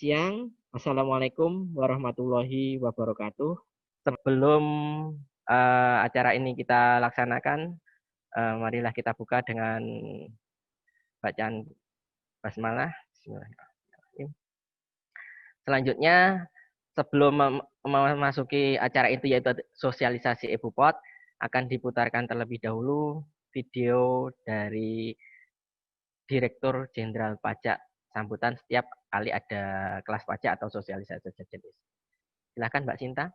siang. Assalamualaikum warahmatullahi wabarakatuh. Sebelum acara ini kita laksanakan, marilah kita buka dengan bacaan basmalah. Bismillahirrahmanirrahim. Selanjutnya, sebelum memasuki acara itu yaitu sosialisasi EBUPOT, akan diputarkan terlebih dahulu video dari Direktur Jenderal Pajak sambutan setiap kali ada kelas pajak atau sosialisasi jenis. Silakan Mbak Sinta.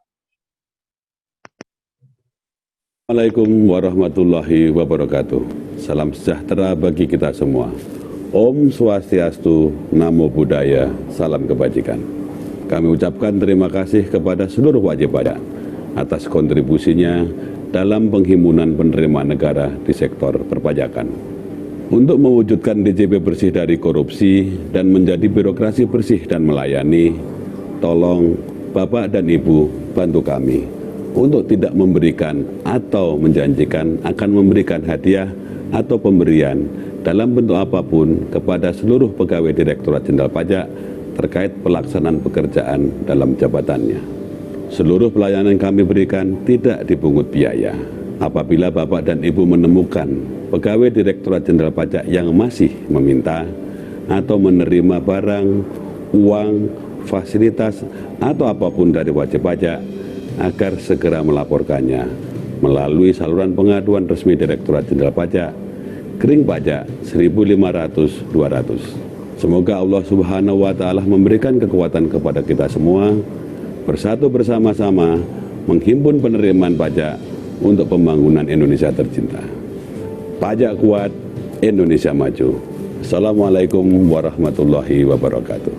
Assalamualaikum warahmatullahi wabarakatuh. Salam sejahtera bagi kita semua. Om Swastiastu, Namo Buddhaya, salam kebajikan. Kami ucapkan terima kasih kepada seluruh wajib pajak atas kontribusinya dalam penghimpunan penerimaan negara di sektor perpajakan. Untuk mewujudkan DJP bersih dari korupsi dan menjadi birokrasi bersih dan melayani, tolong Bapak dan Ibu bantu kami untuk tidak memberikan atau menjanjikan akan memberikan hadiah atau pemberian dalam bentuk apapun kepada seluruh pegawai Direktorat Jenderal Pajak terkait pelaksanaan pekerjaan dalam jabatannya. Seluruh pelayanan yang kami berikan tidak dipungut biaya. Apabila Bapak dan Ibu menemukan pegawai Direktorat Jenderal Pajak yang masih meminta atau menerima barang, uang, fasilitas, atau apapun dari wajib pajak, agar segera melaporkannya melalui saluran pengaduan resmi Direktorat Jenderal Pajak, Kering Pajak 1500-200. Semoga Allah Subhanahu wa Ta'ala memberikan kekuatan kepada kita semua, bersatu bersama-sama menghimpun penerimaan pajak untuk pembangunan Indonesia tercinta. Pajak kuat, Indonesia maju. Assalamualaikum warahmatullahi wabarakatuh.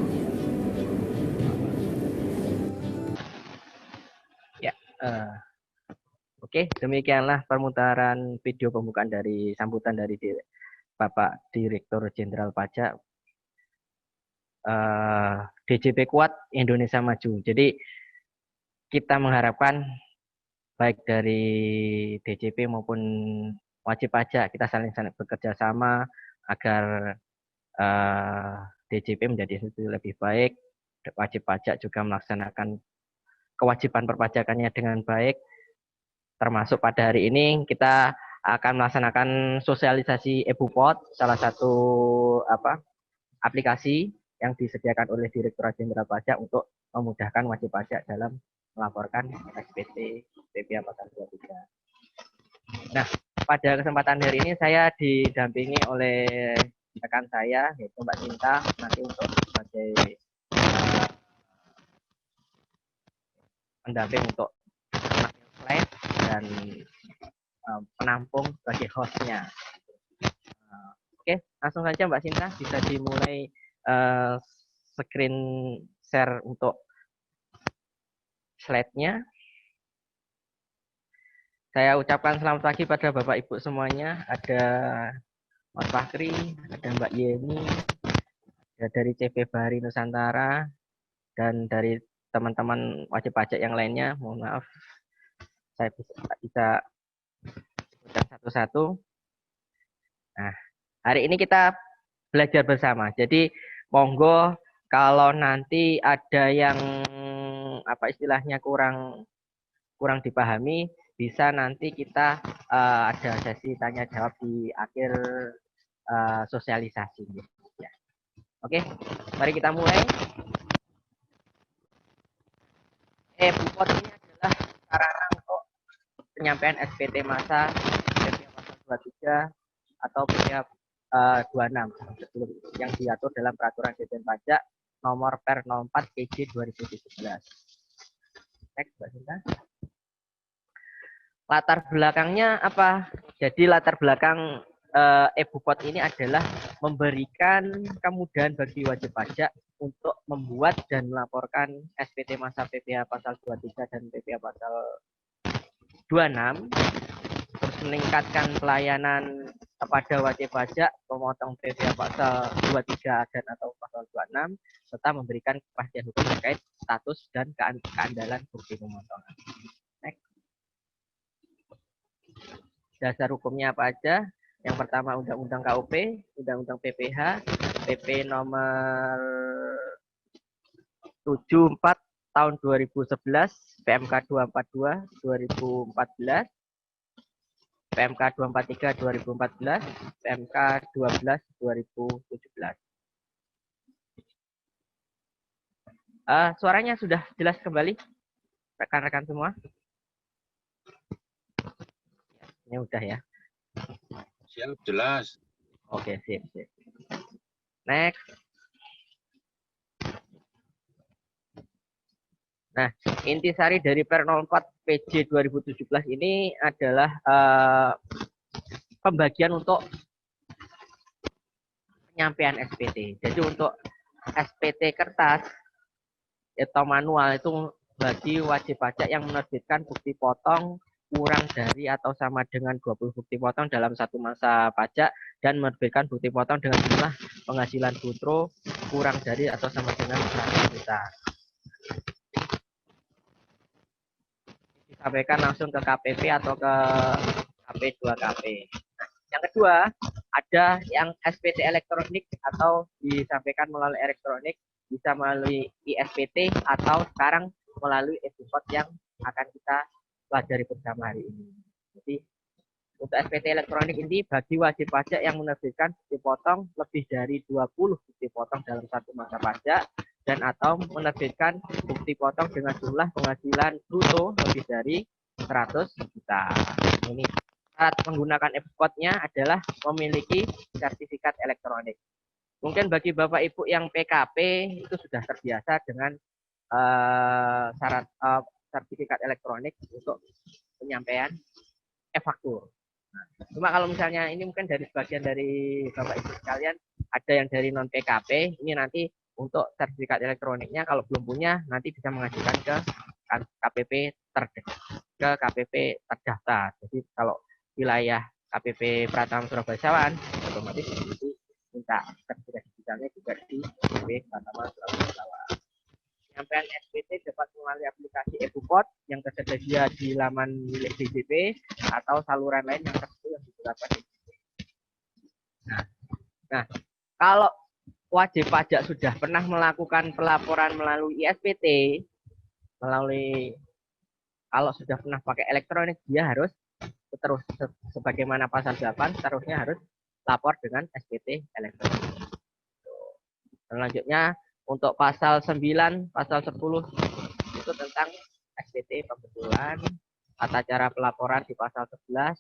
Ya, oke, demikianlah permutaran video pembukaan dari sambutan dari Bapak Direktur Jenderal Pajak. DJP kuat, Indonesia maju. Jadi kita mengharapkan baik dari DJP maupun wajib pajak kita saling bekerja sama agar DJP menjadi lebih baik, wajib pajak juga melaksanakan kewajiban perpajakannya dengan baik. Termasuk pada hari ini kita akan melaksanakan sosialisasi EBUPOT, salah satu aplikasi yang disediakan oleh Direktorat Jenderal Pajak untuk memudahkan wajib pajak dalam melaporkan SPT PPh Pasal 23. Nah, pada kesempatan hari ini saya didampingi oleh rekan saya yaitu Mbak Sinta nanti untuk sebagai pendamping untuk slide dan penampung sebagai hostnya. Oke, langsung saja Mbak Sinta bisa dimulai screen share untuk slide-nya. Saya ucapkan selamat pagi pada Bapak Ibu semuanya. Ada Mas Fakri, ada Mbak Yeni, ada dari CP Bahari Nusantara, dan dari teman-teman wajib pajak yang lainnya. Mohon maaf, saya bisa sebutkan satu-satu. Nah, hari ini kita belajar bersama. Jadi, monggo kalau nanti ada yang istilahnya kurang dipahami, bisa nanti kita ada sesi tanya jawab di akhir sosialisasi. Ya. Oke, mari kita mulai. EBUPOT ini adalah sarana untuk penyampaian SPT masa PPh Pasal 23 atau PPh 26 yang diatur dalam Peraturan Dirjen Pajak Nomor Per 04 PJ 2017. Next, Mbak Sinta. Latar belakangnya apa? Jadi latar belakang EBUPOT ini adalah memberikan kemudahan bagi wajib pajak untuk membuat dan melaporkan SPT masa PPh Pasal 23 dan PPh Pasal 26, terus meningkatkan pelayanan kepada wajib pajak, memotong PPh Pasal 23 dan atau Pasal 26, serta memberikan kepastian hukum terkait status dan keandalan bukti pemotongan. Next. Dasar hukumnya apa aja? Yang pertama Undang-Undang KUP, Undang-Undang PPh, PP nomor 74 tahun 2011, PMK 242 2014, PMK 243 2014, PMK 12 2017. Suaranya sudah jelas kembali, rekan-rekan semua? Ini udah ya. Siap, jelas. Oke, sip. Next. Nah, intisari dari Per 04 PJ 2017 ini adalah pembagian untuk penyampaian SPT. Jadi untuk SPT kertas atau manual itu bagi wajib pajak yang menerbitkan bukti potong kurang dari atau sama dengan 20 bukti potong dalam satu masa pajak dan menerbitkan bukti potong dengan jumlah penghasilan brutto kurang dari atau sama dengan 100 juta. Disampaikan langsung ke KPP atau ke KP2KP. Nah, yang kedua, ada yang SPT elektronik atau disampaikan melalui elektronik, bisa melalui ISPT atau sekarang melalui e-Bupot yang akan kita pelajari bersama hari ini. Jadi untuk SPT elektronik ini bagi wajib pajak yang menerbitkan bukti potong lebih dari 20 bukti potong dalam satu masa pajak dan atau menerbitkan bukti potong dengan jumlah penghasilan brutto lebih dari 100 juta. Ini syarat menggunakan e-Bupotnya adalah memiliki sertifikat elektronik. Mungkin bagi Bapak Ibu yang PKP itu sudah terbiasa dengan syarat sertifikat elektronik untuk penyampaian e-faktur. Nah, cuma kalau misalnya ini mungkin dari sebagian dari Bapak Ibu sekalian ada yang dari non PKP, ini nanti untuk sertifikat elektroniknya kalau belum punya nanti bisa mengajukan ke KPP terdaftar. Jadi kalau wilayah KPP Pratama Surabaya Sawan otomatis itu minta sertifikat digitalnya juga di KPP Pratama Surabaya Sawan. Penyampaian SPT dapat melalui aplikasi e-Bupot yang tersedia di laman milik DJP atau saluran lain yang tertentu yang digunakan DJP. Nah, kalau wajib pajak sudah pernah melakukan pelaporan melalui ISPT, kalau sudah pernah pakai elektronik, dia harus terus sebagaimana pasal 8 seterusnya harus lapor dengan SPT elektronik. Selanjutnya untuk pasal 9, pasal 10 itu tentang SPT pembetulan, tata cara pelaporan di pasal 11,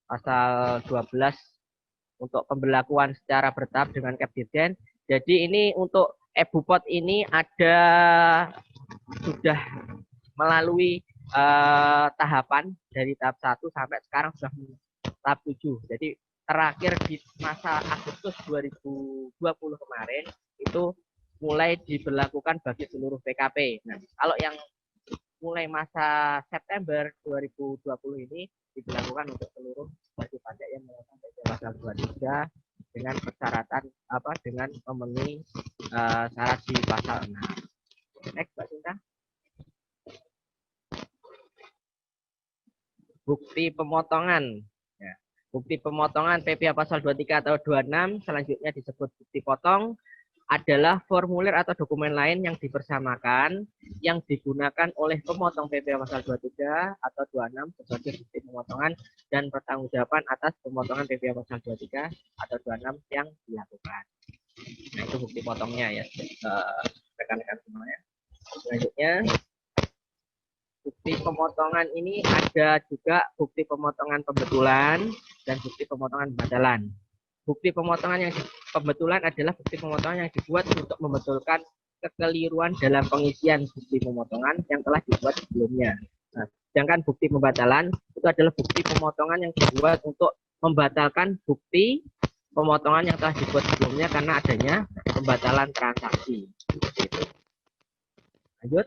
pasal 12 untuk pemberlakuan secara bertahap dengan Kapdirjen. Jadi ini untuk e-Bupot ini ada sudah melalui tahapan dari tahap 1 sampai sekarang sudah tahap 7. Jadi terakhir di masa Agustus 2020 kemarin itu mulai diberlakukan bagi seluruh PKP. Nah, kalau yang mulai masa September 2020 ini diberlakukan untuk seluruh wajib pajak yang melakukan PPh pasal 23 dengan persyaratan dengan memenuhi syarat di pasal 6. Next, Mbak Cinta. Bukti pemotongan. Ya. Bukti pemotongan PPh pasal 23 atau 26 selanjutnya disebut bukti potong adalah formulir atau dokumen lain yang dipersamakan yang digunakan oleh pemotong PPh pasal 23 atau 26 sebagai bukti pemotongan dan pertanggungjawaban atas pemotongan PPh pasal 23 atau 26 yang dilakukan. Nah, itu bukti potongnya ya, rekan-rekan semuanya. Selanjutnya, bukti pemotongan ini ada juga bukti pemotongan pembetulan dan bukti pemotongan pembatalan. Bukti pemotongan yang pembetulan adalah bukti pemotongan yang dibuat untuk membetulkan kekeliruan dalam pengisian bukti pemotongan yang telah dibuat sebelumnya. Nah, sedangkan bukti pembatalan itu adalah bukti pemotongan yang dibuat untuk membatalkan bukti pemotongan yang telah dibuat sebelumnya karena adanya pembatalan transaksi. Gitu. Lanjut.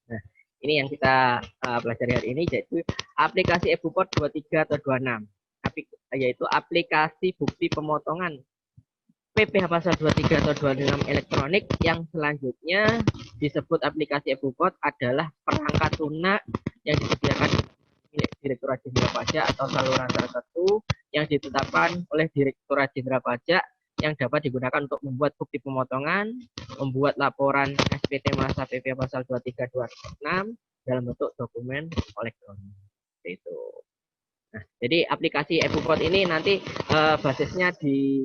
Nah, ini yang kita pelajari hari ini, yaitu aplikasi e-Bupot 23 atau 26, yaitu aplikasi bukti pemotongan PPh pasal 23 atau 26 elektronik yang selanjutnya disebut aplikasi e-Bupot adalah perangkat lunak yang disediakan milik Direktorat Jenderal Pajak atau saluran tertentu yang ditetapkan oleh Direktorat Jenderal Pajak yang dapat digunakan untuk membuat bukti pemotongan, membuat laporan SPT massa PPh pasal 2326 dalam bentuk dokumen elektronik. Itu. Nah, jadi aplikasi EBUCODE ini nanti basisnya di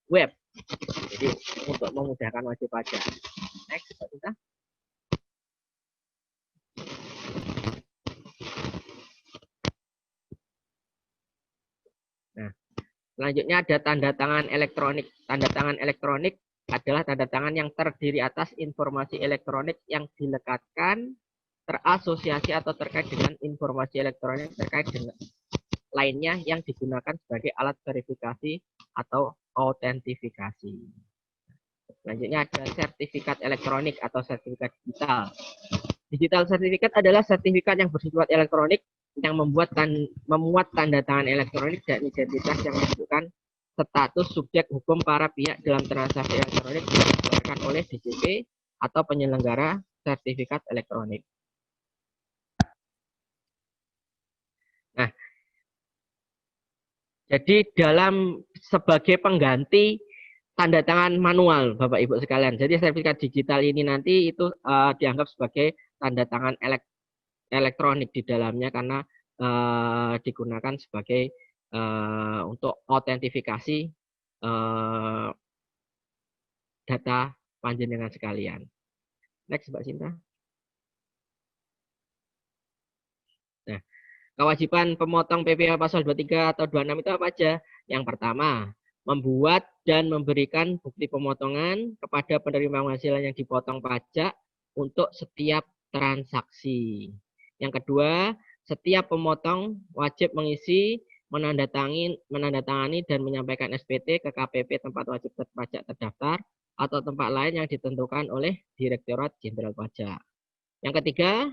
web. Jadi untuk memudahkan wajib pajak. Next, Pak Cinta. Nah, selanjutnya ada tanda tangan elektronik. Tanda tangan elektronik adalah tanda tangan yang terdiri atas informasi elektronik yang dilekatkan, terasosiasi atau terkait dengan informasi elektronik terkait dengan lainnya yang digunakan sebagai alat verifikasi atau autentifikasi. Selanjutnya ada sertifikat elektronik atau sertifikat digital. Digital sertifikat adalah sertifikat yang bersifat elektronik yang memuat tanda tangan elektronik dan identitas yang menunjukkan status subjek hukum para pihak dalam transaksi elektronik yang dikeluarkan oleh DJP atau penyelenggara sertifikat elektronik. Nah, jadi dalam sebagai pengganti tanda tangan manual, Bapak Ibu sekalian. Jadi sertifikat digital ini nanti itu dianggap sebagai tanda tangan elektronik di dalamnya karena digunakan sebagai untuk autentifikasi data panjenengan sekalian. Next, Mbak Sinta. Nah, kewajiban pemotong PPh pasal 23 atau 26 itu apa aja? Yang pertama, membuat dan memberikan bukti pemotongan kepada penerima penghasilan yang dipotong pajak untuk setiap transaksi. Yang kedua, setiap pemotong wajib mengisi, menandatangani dan menyampaikan SPT ke KPP tempat wajib pajak terdaftar atau tempat lain yang ditentukan oleh Direktorat Jenderal Pajak. Yang ketiga,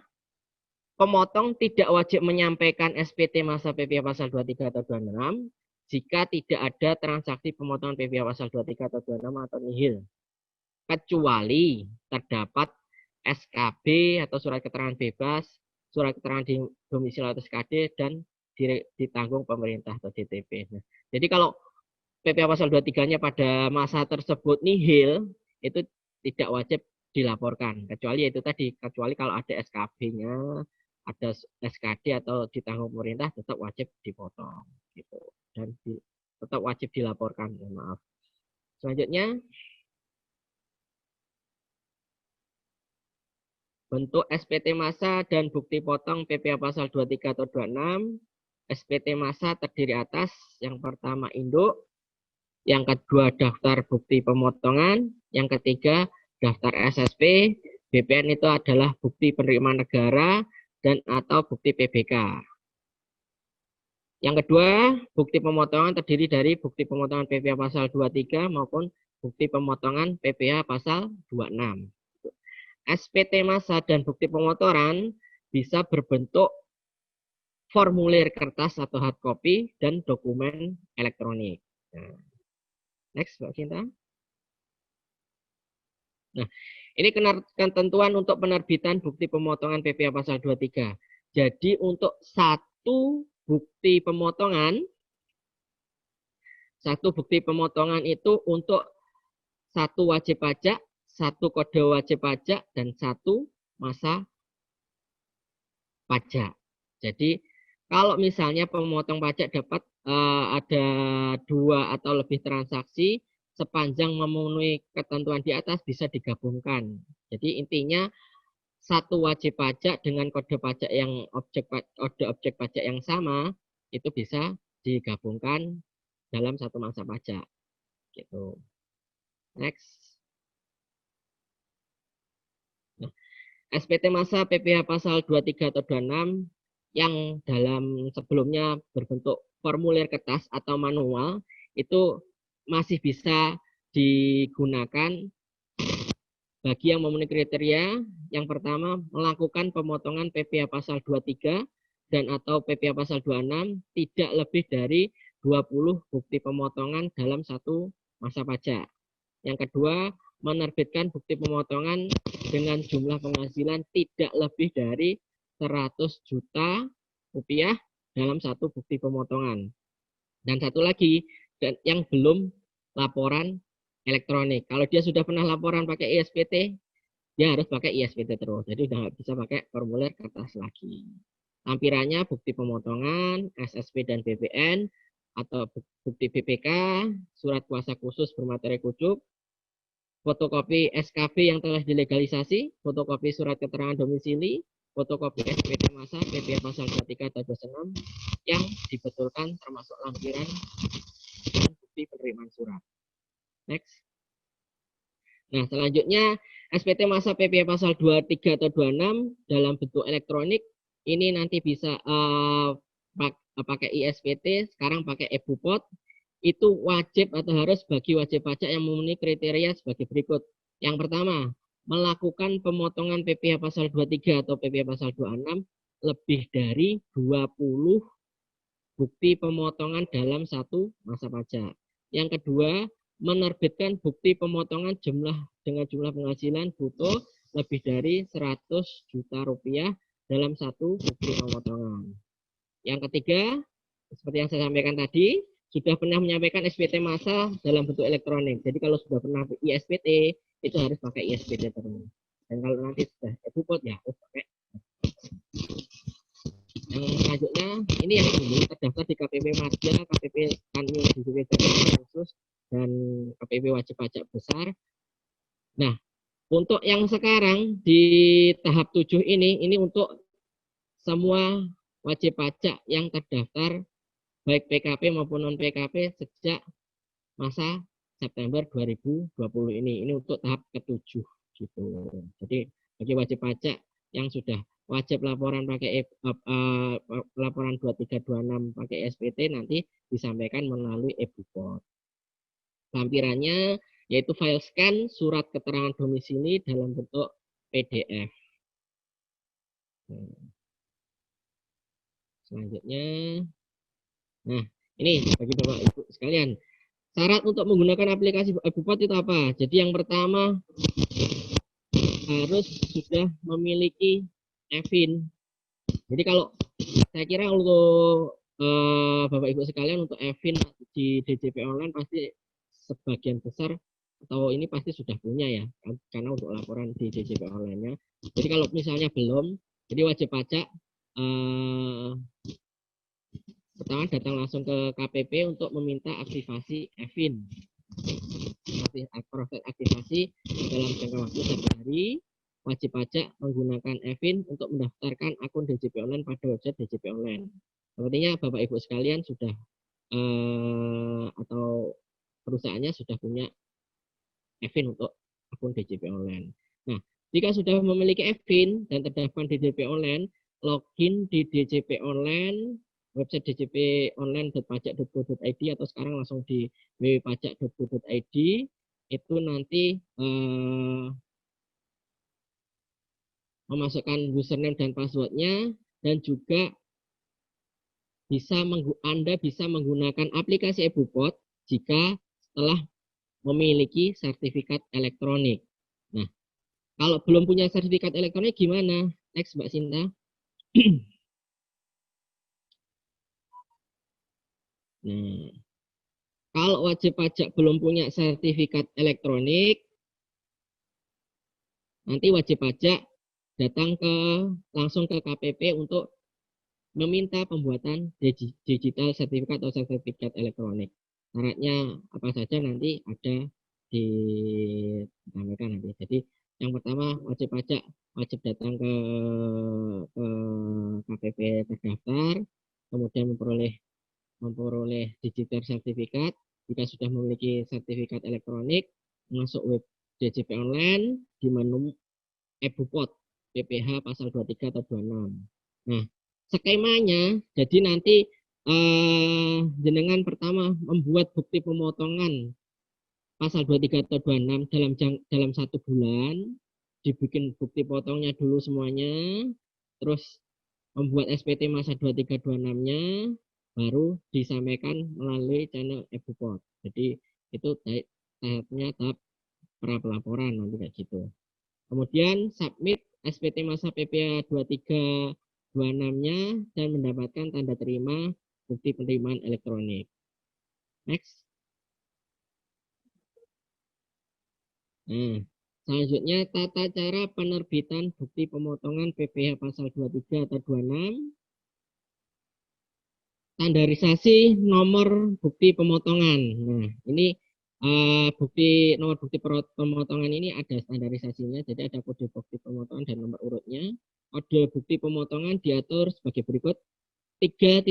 pemotong tidak wajib menyampaikan SPT massa PPh pasal 23 atau 26 jika tidak ada transaksi pemotongan PPh pasal 23 atau 26 atau nihil. Kecuali terdapat SKB atau surat keterangan bebas, surat keterangan di domisili atau SKD dan ditanggung pemerintah atau DTP. Nah, jadi kalau PPh pasal 23-nya pada masa tersebut nihil, itu tidak wajib dilaporkan. Kecuali itu tadi, kecuali kalau ada SKB-nya, ada SKD atau ditanggung pemerintah, tetap wajib dipotong. Gitu. Dan tetap wajib dilaporkan. Maaf. Selanjutnya, bentuk SPT massa dan bukti potong PPh pasal 23 atau 26. SPT massa terdiri atas yang pertama induk, yang kedua daftar bukti pemotongan, yang ketiga daftar SSP, BPN itu adalah bukti penerimaan negara dan atau bukti PBK. Yang kedua, bukti pemotongan terdiri dari bukti pemotongan PPh pasal 23 maupun bukti pemotongan PPh pasal 26. SPT massa dan bukti pemotongan bisa berbentuk formulir kertas atau hard copy dan dokumen elektronik. Nah, next, Mbak Cinta. Nah, ini ketentuan untuk penerbitan bukti pemotongan PPh pasal 23. Jadi untuk satu bukti pemotongan itu untuk satu wajib pajak, satu kode wajib pajak, dan satu masa pajak. Jadi kalau misalnya pemotong pajak dapat ada 2 atau lebih transaksi, sepanjang memenuhi ketentuan di atas bisa digabungkan. Jadi intinya satu wajib pajak dengan kode pajak yang objek pajak yang sama itu bisa digabungkan dalam satu masa pajak. Gitu. Next. Nah, SPT massa PPh pasal 23 atau 26 yang dalam sebelumnya berbentuk formulir kertas atau manual itu masih bisa digunakan bagi yang memenuhi kriteria. Yang pertama, melakukan pemotongan PPh pasal 23 dan atau PPh pasal 26 tidak lebih dari 20 bukti pemotongan dalam satu masa pajak. Yang kedua, menerbitkan bukti pemotongan dengan jumlah penghasilan tidak lebih dari 100 juta rupiah dalam satu bukti pemotongan. Dan satu lagi, dan yang belum laporan elektronik. Kalau dia sudah pernah laporan pakai ISPT, dia harus pakai ISPT terus. Jadi udah nggak bisa pakai formulir kertas lagi. Lampirannya bukti pemotongan, SSP dan BPN, atau bukti BPK, surat kuasa khusus bermateri kucuk, fotokopi SKB yang telah dilegalisasi, fotokopi surat keterangan domisili, fotokopi SPT masa PP pasal 23 atau 26 yang dibetulkan termasuk lampiran dan bukti penerimaan surat. Next. Nah, selanjutnya SPT masa PP pasal 23 atau 26 dalam bentuk elektronik ini nanti bisa pakai ISPT, sekarang pakai eBupot. Itu wajib atau harus bagi wajib pajak yang memenuhi kriteria sebagai berikut. Yang pertama, melakukan pemotongan PPh pasal 23 atau PPh pasal 26 lebih dari 20 bukti pemotongan dalam satu masa pajak. Yang kedua, menerbitkan bukti pemotongan dengan jumlah penghasilan bruto lebih dari 100 juta rupiah dalam satu bukti pemotongan. Yang ketiga, seperti yang saya sampaikan tadi, sudah pernah menyampaikan SPT massa dalam bentuk elektronik. Jadi kalau sudah pernah ISPT, itu harus pakai ISPT terus. Dan kalau nanti sudah eBupot, ya harus pakai. Yang selanjutnya, ini yang belum terdaftar di KPP Marga, KPP Kanwil DJP Jakarta khusus, dan KPP wajib pajak besar. Nah, untuk yang sekarang di tahap 7 ini untuk semua wajib pajak yang terdaftar baik PKP maupun non PKP sejak masa September 2020 ini untuk tahap ke-7 gitu. Jadi bagi wajib pajak yang sudah wajib laporan pakai laporan 2326 pakai SPT nanti disampaikan melalui eBupot. Lampirannya yaitu file scan surat keterangan domisili dalam bentuk PDF. Selanjutnya, nah ini bagi Bapak Ibu sekalian, syarat untuk menggunakan aplikasi eBupot itu apa? Jadi yang pertama harus sudah memiliki EVIN. Jadi kalau saya kira untuk Bapak Ibu sekalian untuk EVIN di DJP online pasti sebagian besar atau ini pasti sudah punya ya, karena untuk laporan di DJP online-nya. Jadi kalau misalnya belum, jadi wajib pajak pertama datang langsung ke KPP untuk meminta aktivasi EVIN. Proses aktivasi dalam jangka waktu 1 hari. Wajib pajak menggunakan EVIN untuk mendaftarkan akun DJP online pada website DJP online. Artinya Bapak Ibu sekalian sudah atau perusahaannya sudah punya EVIN untuk akun DJP online. Nah, jika sudah memiliki EVIN dan terdaftar di DJP online, login di DJP online, website djponline.pajak.go.id atau sekarang langsung di www.pajak.go.id, itu nanti memasukkan username dan passwordnya, dan juga Anda bisa menggunakan aplikasi eBupot jika setelah memiliki sertifikat elektronik. Nah, kalau belum punya sertifikat elektronik gimana? Next, Mbak Sinta. Nah, kalau wajib pajak belum punya sertifikat elektronik, nanti wajib pajak datang langsung ke KPP untuk meminta pembuatan digital sertifikat atau sertifikat elektronik. Syaratnya apa saja nanti ada disampaikan nanti. Jadi yang pertama wajib pajak wajib datang ke KPP terdaftar, kemudian memperoleh digital sertifikat. Jika sudah memiliki sertifikat elektronik, masuk web DJP online di menu eBupot PPh pasal 23 atau 26. Nah, skemanya jadi nanti jenengan pertama membuat bukti pemotongan pasal 23 atau 26 dalam 1 bulan, dibikin bukti potongnya dulu semuanya, terus membuat SPT masa 2326-nya, baru disampaikan melalui channel eBupot. Jadi itu tahapnya tahap pra pelaporan nanti kayak gitu. Kemudian submit SPT masa PPh 2326-nya dan mendapatkan tanda terima bukti penerimaan elektronik. Next. Nah, selanjutnya tata cara penerbitan bukti pemotongan PPh pasal 23 atau 26. Standarisasi nomor bukti pemotongan. Nah, ini nomor bukti pemotongan ini ada standarisasinya, jadi ada kode bukti pemotongan dan nomor urutnya. Kode bukti pemotongan diatur sebagai berikut. 3.1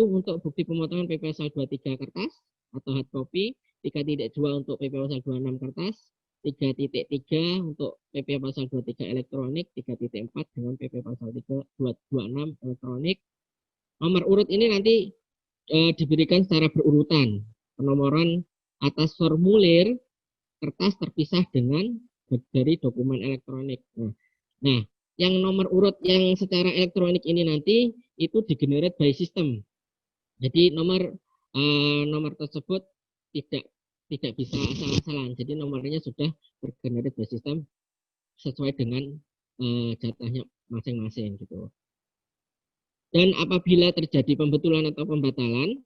untuk bukti pemotongan PP pasal 23 kertas atau hard copy, 3.2 untuk PP pasal 26 kertas, 3.3 untuk PP pasal 23 elektronik, 3.4 dengan PP pasal 226 elektronik. Nomor urut ini nanti diberikan secara berurutan. Penomoran atas formulir kertas terpisah dengan dari dokumen elektronik. Nah, yang nomor urut yang secara elektronik ini nanti itu digenerate by system. Jadi nomor tersebut tidak bisa asal-asalan. Jadi nomornya sudah tergenerate by system sesuai dengan jatahnya masing-masing gitu. Dan apabila terjadi pembetulan atau pembatalan,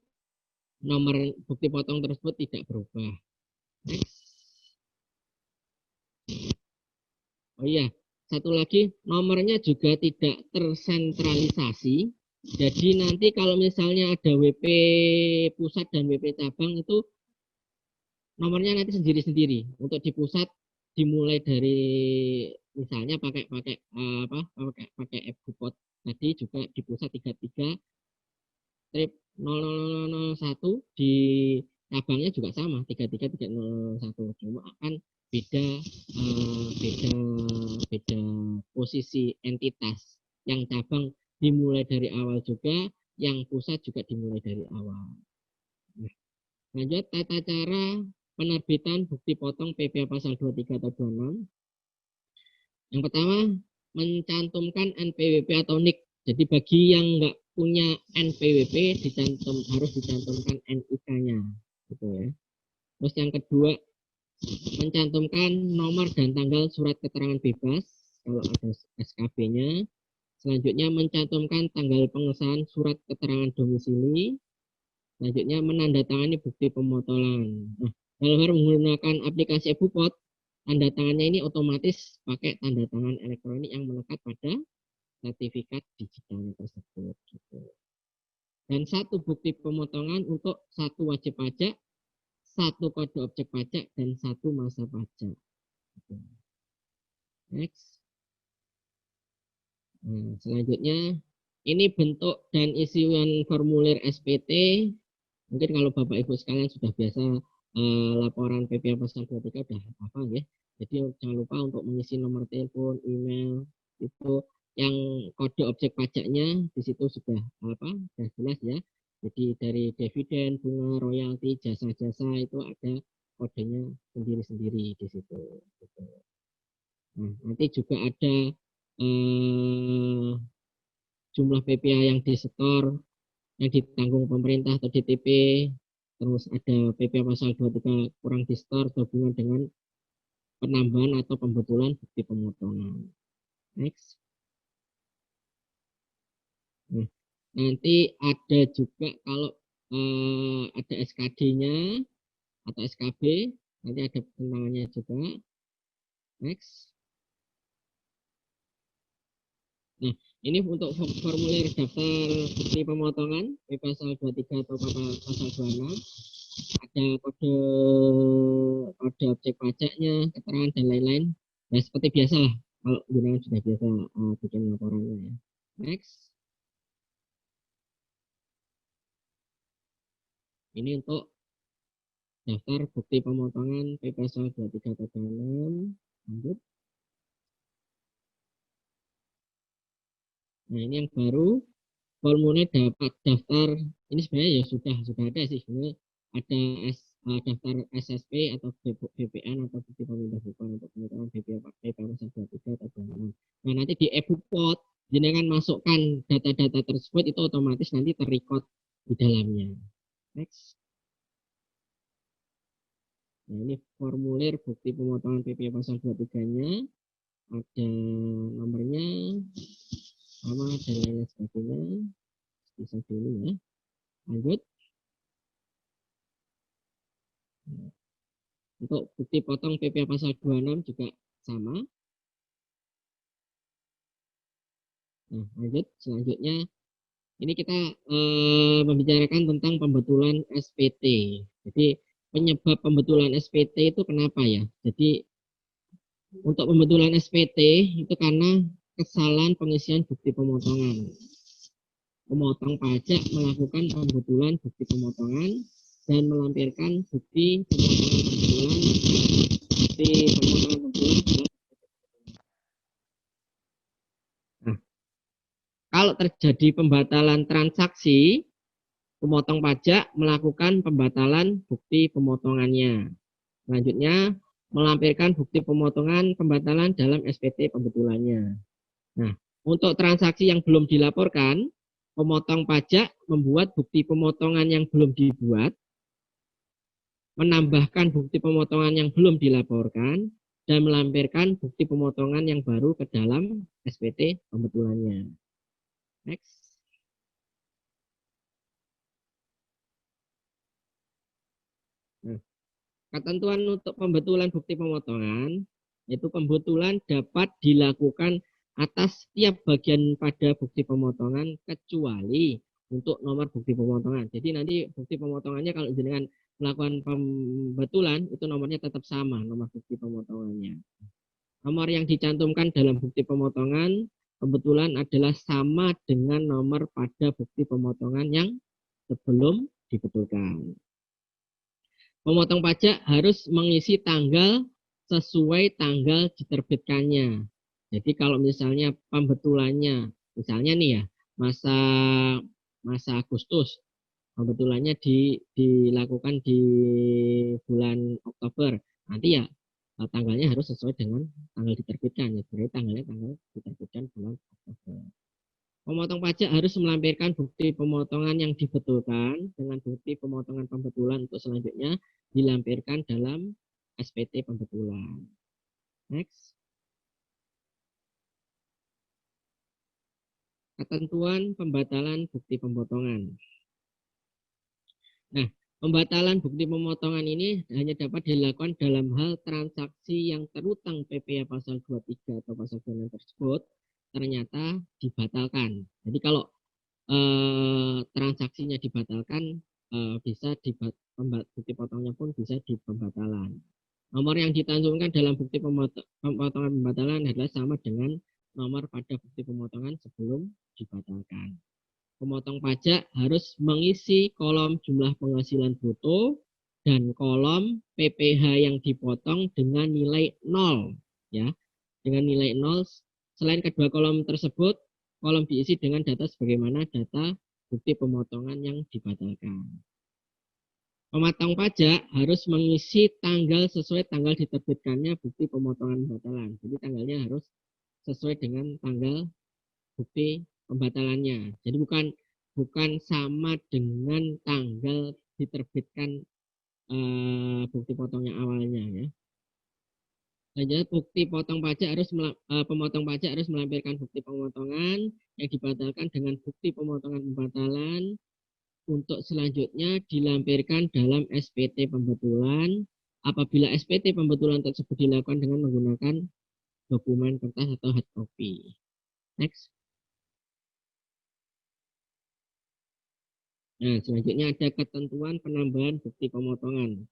nomor bukti potong tersebut tidak berubah. Next. Oh iya, satu lagi, nomornya juga tidak tersentralisasi. Jadi nanti kalau misalnya ada WP pusat dan WP cabang itu nomornya nanti sendiri-sendiri. Untuk di pusat dimulai dari misalnya pakai FGPOT tadi juga di pusat 33 strip 0001, di cabangnya juga sama 33301, cuma akan beda posisi entitas. Yang cabang dimulai dari awal juga, yang pusat juga dimulai dari awal. Nah, lanjut tata cara penerbitan bukti potong PP pasal 23 atau 26. Yang pertama, mencantumkan NPWP atau NIK. Jadi bagi yang nggak punya NPWP harus dicantumkan NIK-nya, gitu ya. Terus yang kedua, mencantumkan nomor dan tanggal surat keterangan bebas kalau ada SKB-nya. Selanjutnya mencantumkan tanggal pengesahan surat keterangan domisili. Selanjutnya menandatangani bukti pemotongan. Nah, kalau menggunakan aplikasi FGPOT, tanda tangannya ini otomatis pakai tanda tangan elektronik yang melekat pada sertifikat digital tersebut. Gitu. Dan satu bukti pemotongan untuk satu wajib pajak, satu kode objek pajak, dan satu masa pajak. Gitu. Next. Nah, selanjutnya ini bentuk dan isian formulir SPT. Mungkin kalau Bapak Ibu sekalian sudah biasa laporan PP pasal 23 udah apa ya. Jadi jangan lupa untuk mengisi nomor telepon, email itu yang kode objek pajaknya di situ sudah jelas ya. Jadi dari dividen, bunga, royalti, jasa-jasa itu ada kodenya sendiri-sendiri di situ. Gitu. Nah, nanti juga ada jumlah PPh yang disetor, yang ditanggung pemerintah atau DTP, terus ada PPh pasal 23 kurang disetor gabungan dengan penambahan atau pembetulan bukti pemotongan. Next. Nah, nanti ada juga kalau ada SKD-nya atau SKB, nanti ada ketenangannya juga. Next. Nah, ini untuk formulir daftar bukti pemotongan pasal 23 atau pasal 26. Ada kode objek pajaknya, keterangan dan lain-lain. Nah, seperti biasa lah kalau gunakan sudah biasa bikin laporannya ya. Next. Ini untuk daftar bukti pemotongan pasal 23 atau 26. Lanjut. Nah, ini yang baru formulir dapat daftar, ini sebenarnya ya sudah ada sih sebenarnya, ada daftar SSP atau BPN atau bukti pemindah bukan untuk pemotongan BP pasal 23 atau 26. Nah, nanti di FGPOT jenengan masukkan data-data tersebut, itu otomatis nanti terrecord di dalamnya. Next. Nah, ini formulir bukti pemotongan PP pasal 23-nya, ada nomornya sama dan lain sebagainya. Bisa dulu ya. Lanjut. Untuk bukti potong PPh pasal 26 juga sama. Nah, lanjut selanjutnya. Ini kita membicarakan tentang pembetulan SPT. Jadi penyebab pembetulan SPT itu kenapa ya? Jadi untuk pembetulan SPT itu karena kesalahan pengisian bukti pemotongan. Pemotong pajak melakukan pembetulan bukti pemotongan dan melampirkan bukti pemotongan pembetulan. Kalau terjadi pembatalan transaksi, pemotong pajak melakukan pembatalan bukti pemotongannya. Selanjutnya, melampirkan bukti pemotongan pembatalan dalam SPT pembetulannya. Nah, untuk transaksi yang belum dilaporkan, pemotong pajak membuat bukti pemotongan yang belum dibuat, menambahkan bukti pemotongan yang belum dilaporkan, dan melampirkan bukti pemotongan yang baru ke dalam SPT pembetulannya. Next. Nah, ketentuan untuk pembetulan bukti pemotongan, yaitu pembetulan dapat dilakukan atas setiap bagian pada bukti pemotongan kecuali untuk nomor bukti pemotongan. Jadi nanti bukti pemotongannya kalau jenengan melakukan pembetulan itu nomornya tetap sama nomor bukti pemotongannya. Nomor yang dicantumkan dalam bukti pemotongan kebetulan adalah sama dengan nomor pada bukti pemotongan yang sebelum dibetulkan. Pemotong pajak harus mengisi tanggal sesuai tanggal diterbitkannya. Jadi kalau misalnya pembetulannya, misalnya nih ya, masa Agustus, pembetulannya dilakukan di bulan Oktober, nanti ya tanggalnya harus sesuai dengan tanggal diterbitkan. Ya, berarti tanggalnya tanggal diterbitkan bulan Oktober. Pemotong pajak harus melampirkan bukti pemotongan yang dibetulkan dengan bukti pemotongan pembetulan untuk selanjutnya dilampirkan dalam SPT pembetulan. Next. Ketentuan pembatalan bukti pemotongan. Nah, pembatalan bukti pemotongan ini hanya dapat dilakukan dalam hal transaksi yang terutang PPh pasal 23 atau pasal 26 tersebut ternyata dibatalkan. Jadi kalau transaksinya dibatalkan, bisa bukti potongnya pun bisa dipembatalan. Nomor yang ditantumkan dalam bukti pemotongan pembatalan adalah sama dengan nomor pada bukti pemotongan sebelum dibatalkan. Pemotong pajak harus mengisi kolom jumlah penghasilan bruto dan kolom PPh yang dipotong dengan nilai 0, ya. Dengan nilai 0. Selain kedua kolom tersebut, kolom diisi dengan data sebagaimana data bukti pemotongan yang dibatalkan. Pemotong pajak harus mengisi tanggal sesuai tanggal diterbitkannya bukti pemotongan pembatalan. Jadi tanggalnya harus sesuai dengan tanggal bukti pembatalannya. Jadi bukan sama dengan tanggal diterbitkan bukti potongnya awalnya, ya. Selanjutnya bukti potong pajak pemotong pajak harus melampirkan bukti pemotongan yang dibatalkan dengan bukti pemotongan pembatalan untuk selanjutnya dilampirkan dalam SPT pembetulan apabila SPT pembetulan tersebut dilakukan dengan menggunakan dokumen kertas atau hard copy. Next. Nah, selanjutnya ada ketentuan penambahan bukti pemotongan.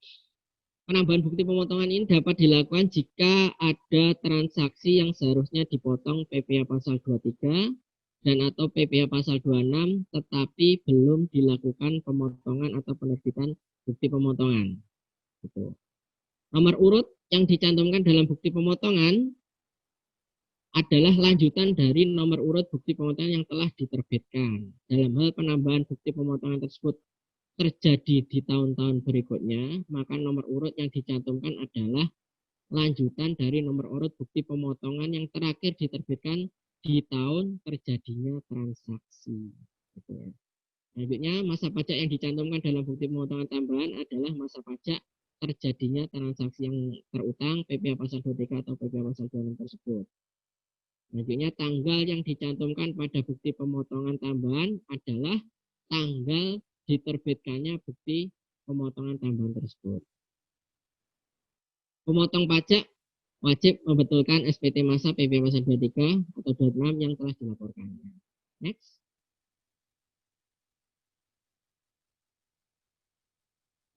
Penambahan bukti pemotongan ini dapat dilakukan jika ada transaksi yang seharusnya dipotong PPh pasal 23 dan atau PPh pasal 26 tetapi belum dilakukan pemotongan atau penerbitan bukti pemotongan. Gitu. Nomor urut yang dicantumkan dalam bukti pemotongan adalah lanjutan dari nomor urut bukti pemotongan yang telah diterbitkan. Dalam hal penambahan bukti pemotongan tersebut terjadi di tahun-tahun berikutnya, maka nomor urut yang dicantumkan adalah lanjutan dari nomor urut bukti pemotongan yang terakhir diterbitkan di tahun terjadinya transaksi. Gitu ya. Selanjutnya, masa pajak yang dicantumkan dalam bukti pemotongan tambahan adalah masa pajak terjadinya transaksi yang terutang PPh pasal 23 atau PPh pasal 26 tersebut. Selanjutnya, tanggal yang dicantumkan pada bukti pemotongan tambahan adalah tanggal diterbitkannya bukti pemotongan tambahan tersebut. Pemotong pajak wajib membetulkan SPT masa PP pasal 23 atau 26 yang telah dilaporkannya. Next.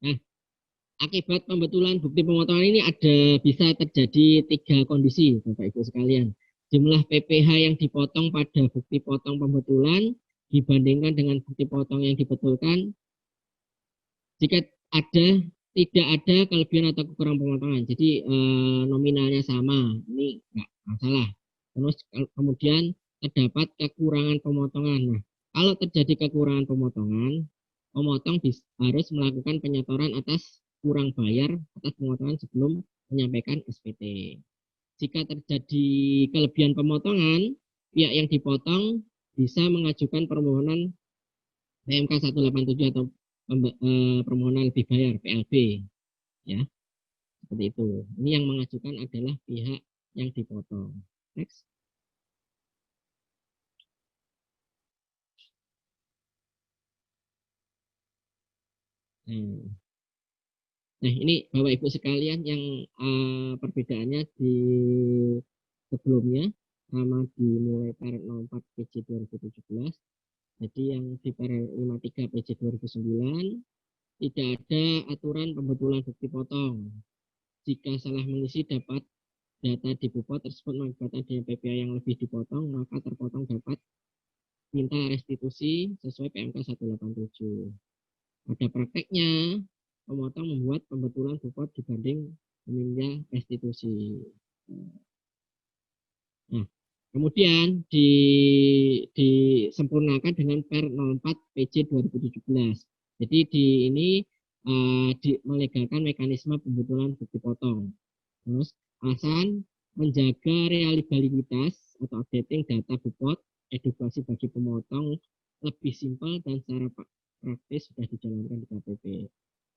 Nah, akibat pembetulan bukti pemotongan ini bisa terjadi 3 kondisi, Bapak Ibu sekalian. Jumlah PPh yang dipotong pada bukti potong pembetulan dibandingkan dengan bukti potong yang dibetulkan. Jika tidak ada kelebihan atau kekurangan pemotongan, jadi nominalnya sama, ini enggak masalah. Terus kemudian terdapat kekurangan pemotongan. Nah, kalau terjadi kekurangan pemotongan, pemotong harus melakukan penyetoran atas kurang bayar atas pemotongan sebelum menyampaikan SPT. Jika terjadi kelebihan pemotongan, pihak yang dipotong bisa mengajukan permohonan PMK 187 atau permohonan lebih bayar PLB, ya, seperti itu. Ini yang mengajukan adalah pihak yang dipotong. Next. Nah, ini Bapak Ibu sekalian yang perbedaannya di sebelumnya sama dimulai Perek 04 PJ 2017. Jadi yang di Perek 53 PJ 2009 tidak ada aturan pembetulan bukti potong. Jika salah mengisi dapat data di BUPOT tersebut mengakibatkan dengan PPh yang lebih dipotong, maka terpotong dapat minta restitusi sesuai PMK 187. Pada prakteknya, pemotong membuat pembetulan BUPOT dibanding meminta restitusi. Nah, kemudian disempurnakan dengan Per 04 PJ 2017. Jadi ini melegalkan mekanisme pembetulan bukti potong. Terus alasan menjaga reliabilitas atau updating data BUPOT, edukasi bagi pemotong lebih simpel dan secara praktis sudah dijalankan di KPP.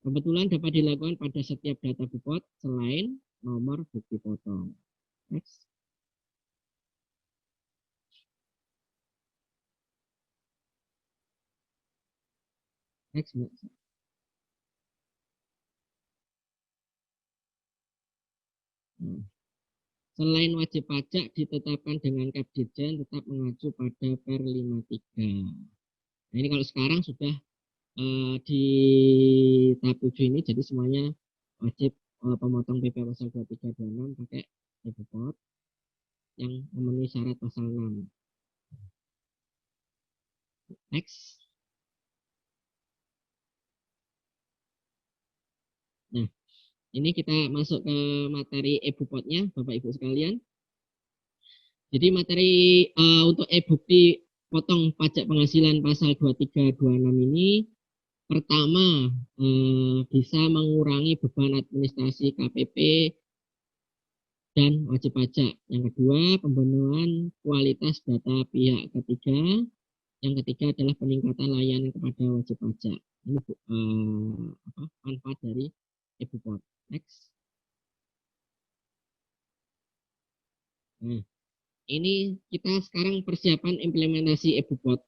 Pembetulan dapat dilakukan pada setiap data BUPOT selain nomor bukti potong. Next. Next. Selain wajib pajak ditetapkan dengan Kap Dirjen tetap mengacu pada Per 53. Nah, ini kalau sekarang sudah di tahap 7 ini, jadi semuanya wajib pemotong PP pasal 2326 pakai BUPOT yang memenuhi syarat pasal 6. Next. Nah, ini kita masuk ke materi e-BUPOT-nya, Bapak Ibu sekalian. Jadi materi untuk e-bukti potong pajak penghasilan pasal 2326 ini pertama bisa mengurangi beban administrasi KPP dan wajib pajak. Yang kedua, pembenahan kualitas data pihak ketiga. Yang ketiga adalah peningkatan layanan kepada wajib pajak. Ini manfaat dari e-BUPOT. Next. Nah, ini kita sekarang persiapan implementasi e-BUPOT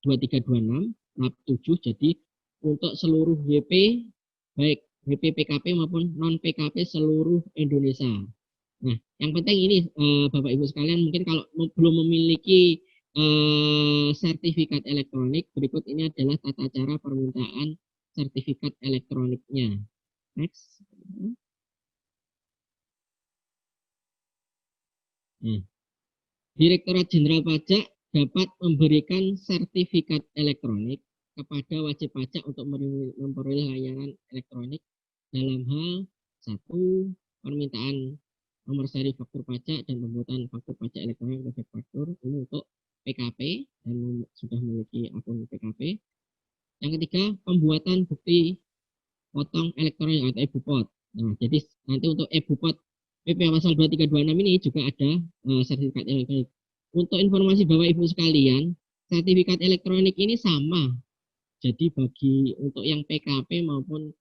2326 tahap 7. Jadi untuk seluruh WP baik WP PKP maupun non PKP seluruh Indonesia. Nah, yang penting ini Bapak Ibu sekalian, mungkin kalau belum memiliki sertifikat elektronik, berikut ini adalah tata cara permintaan sertifikat elektroniknya. Next. Nah, Direktorat Jenderal Pajak dapat memberikan sertifikat elektronik kepada wajib pajak untuk memperoleh layanan elektronik dalam hal 1. Permintaan nomor seri faktur pajak dan pembuatan faktur pajak elektronik atau faktur ini untuk PKP dan sudah memiliki akun PKP. Yang ketiga, pembuatan bukti potong elektronik atau e-BUPOT. Nah, jadi nanti untuk e-BUPOT PP pasal 2326 ini juga ada sertifikat elektronik. Untuk informasi Bapak Ibu sekalian, sertifikat elektronik ini sama. Jadi bagi untuk yang PKP maupun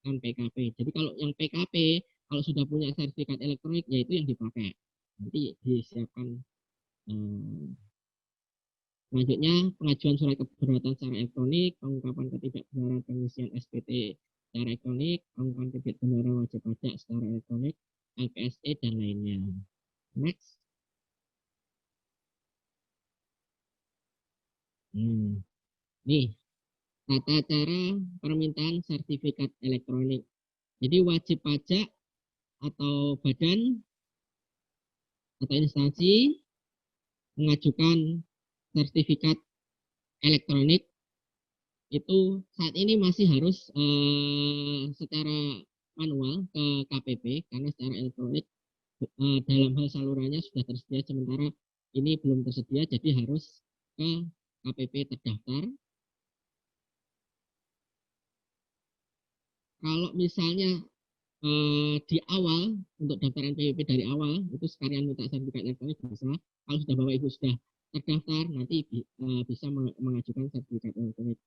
non PKP. Jadi kalau yang PKP, kalau sudah punya sertifikat elektronik, yaitu yang dipakai. Nanti disiapkan. Selanjutnya, pengajuan surat keberatan secara elektronik, pengungkapan ketidakbenaran pengisian SPT secara elektronik, pengumuman terbit bendera wajib pajak secara elektronik, LPSE dan lainnya. Next. Nih, tata cara permintaan sertifikat elektronik. Jadi wajib pajak atau badan atau instansi mengajukan sertifikat elektronik itu saat ini masih harus secara manual ke KPP karena secara elektronik dalam hal salurannya sudah tersedia, sementara ini belum tersedia, jadi harus ke KPP terdaftar. Kalau misalnya di awal untuk daftar NPWP dari awal itu sekalian minta sertifikat elektronik bisa. Kalau sudah Bapak Ibu sudah terdaftar nanti bisa mengajukan sertifikat elektronik.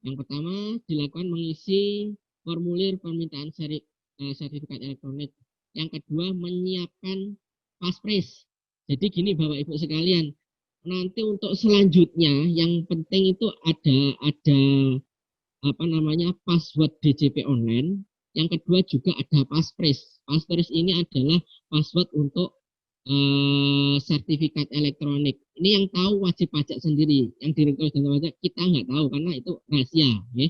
Yang pertama dilakukan mengisi formulir permintaan sertifikat elektronik. Yang kedua menyiapkan paspres. Jadi gini Bapak Ibu sekalian, nanti untuk selanjutnya yang penting itu ada apa namanya password DJP online. Yang kedua juga ada paspres. Paspres ini adalah password untuk sertifikat elektronik. Ini yang tahu wajib pajak sendiri. Yang direktur jenderal pajak kita nggak tahu karena itu rahasia. Ya.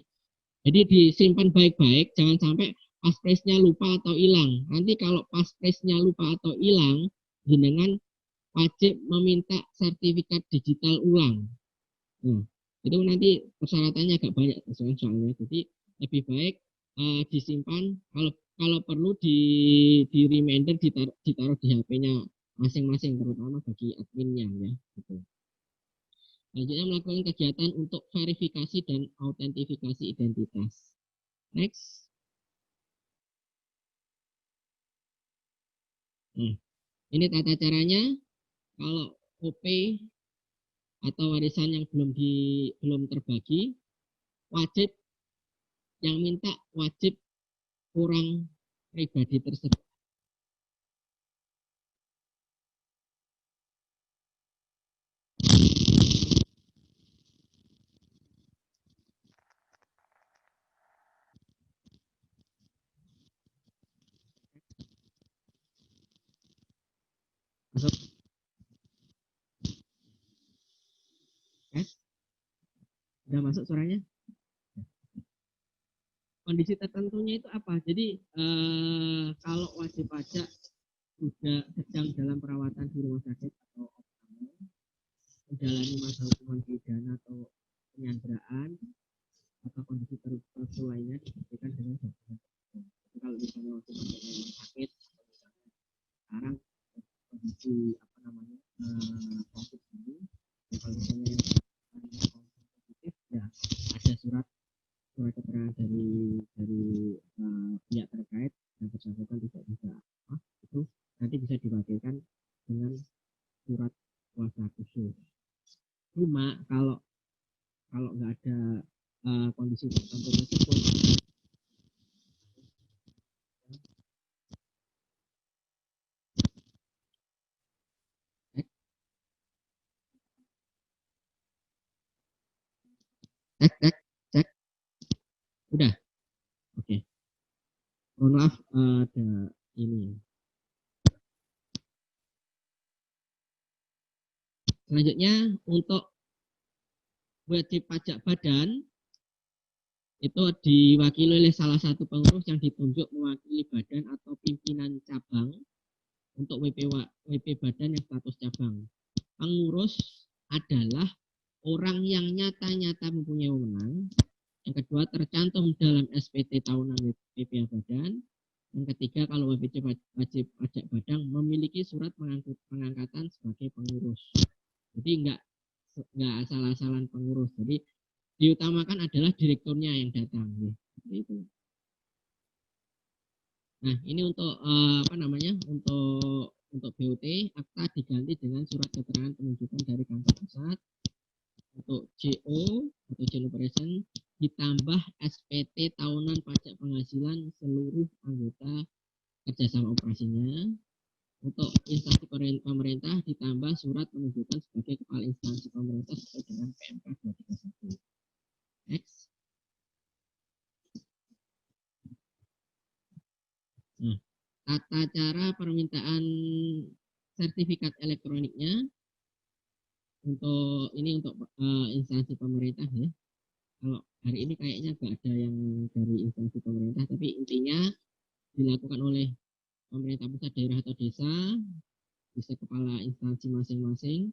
Jadi disimpan baik-baik, jangan sampai paspresnya lupa atau hilang. Nanti kalau paspresnya lupa atau hilang, jenengan wajib meminta sertifikat digital ulang. Nah, itu nanti persyaratannya agak banyak soalnya. Jadi lebih baik disimpan, kalau perlu di reminder ditaruh di HP-nya masing-masing, terutama bagi adminnya ya. Gitu. Selanjutnya melakukan kegiatan untuk verifikasi dan autentifikasi identitas. Next. Nah, ini tata caranya. Kalau OP atau warisan yang belum terbagi, wajib yang minta wajib orang pribadi tersebut. Masuk. Udah masuk suaranya? Kondisi tertentunya itu apa? Jadi kalau wajib pajak sudah sedang dalam perawatan di rumah sakit atau menjalani masa hukuman pidana atau penyanderaan atau kondisi tertentu lainnya dibuktikan dengan dokumen. Jadi kalau misalnya waktu memang sakit, sekarang kondisi apa namanya COVID ini, ya kalau misalnya positif, ya ada surat keterangan dari pihak terkait yang bersangkutan tidak bisa, itu nanti bisa diwakilkan dengan surat kuasa khusus. Cuma kalau nggak ada kondisi tertentu tersebut, cek, udah, oke. Mohon maaf ada ini. Selanjutnya untuk wajib pajak badan itu diwakili oleh salah satu pengurus yang ditunjuk mewakili badan atau pimpinan cabang untuk WP badan yang status cabang. Pengurus adalah orang yang nyata-nyata mempunyai wewenang. Yang kedua tercantum dalam SPT tahunan WP badan. Yang ketiga kalau wajib pajak badan memiliki surat pengangkatan sebagai pengurus. Jadi enggak asal-asalan pengurus. Jadi diutamakan adalah direkturnya yang datang. Itu. Nah, ini untuk apa namanya? Untuk BOT, akta diganti dengan surat keterangan penunjukan dari kantor pusat. Untuk JO atau Joint Operation ditambah SPT tahunan pajak penghasilan seluruh anggota kerjasama operasinya. Untuk instansi pemerintah ditambah surat penunjukan sebagai kepala instansi pemerintah sesuai dengan PMK 231. Next. tata cara permintaan sertifikat elektroniknya untuk instansi pemerintah ya. Kalau hari ini kayaknya nggak ada yang dari instansi pemerintah, tapi intinya dilakukan oleh pemerintah pusat, daerah atau desa, bisa kepala instansi masing-masing,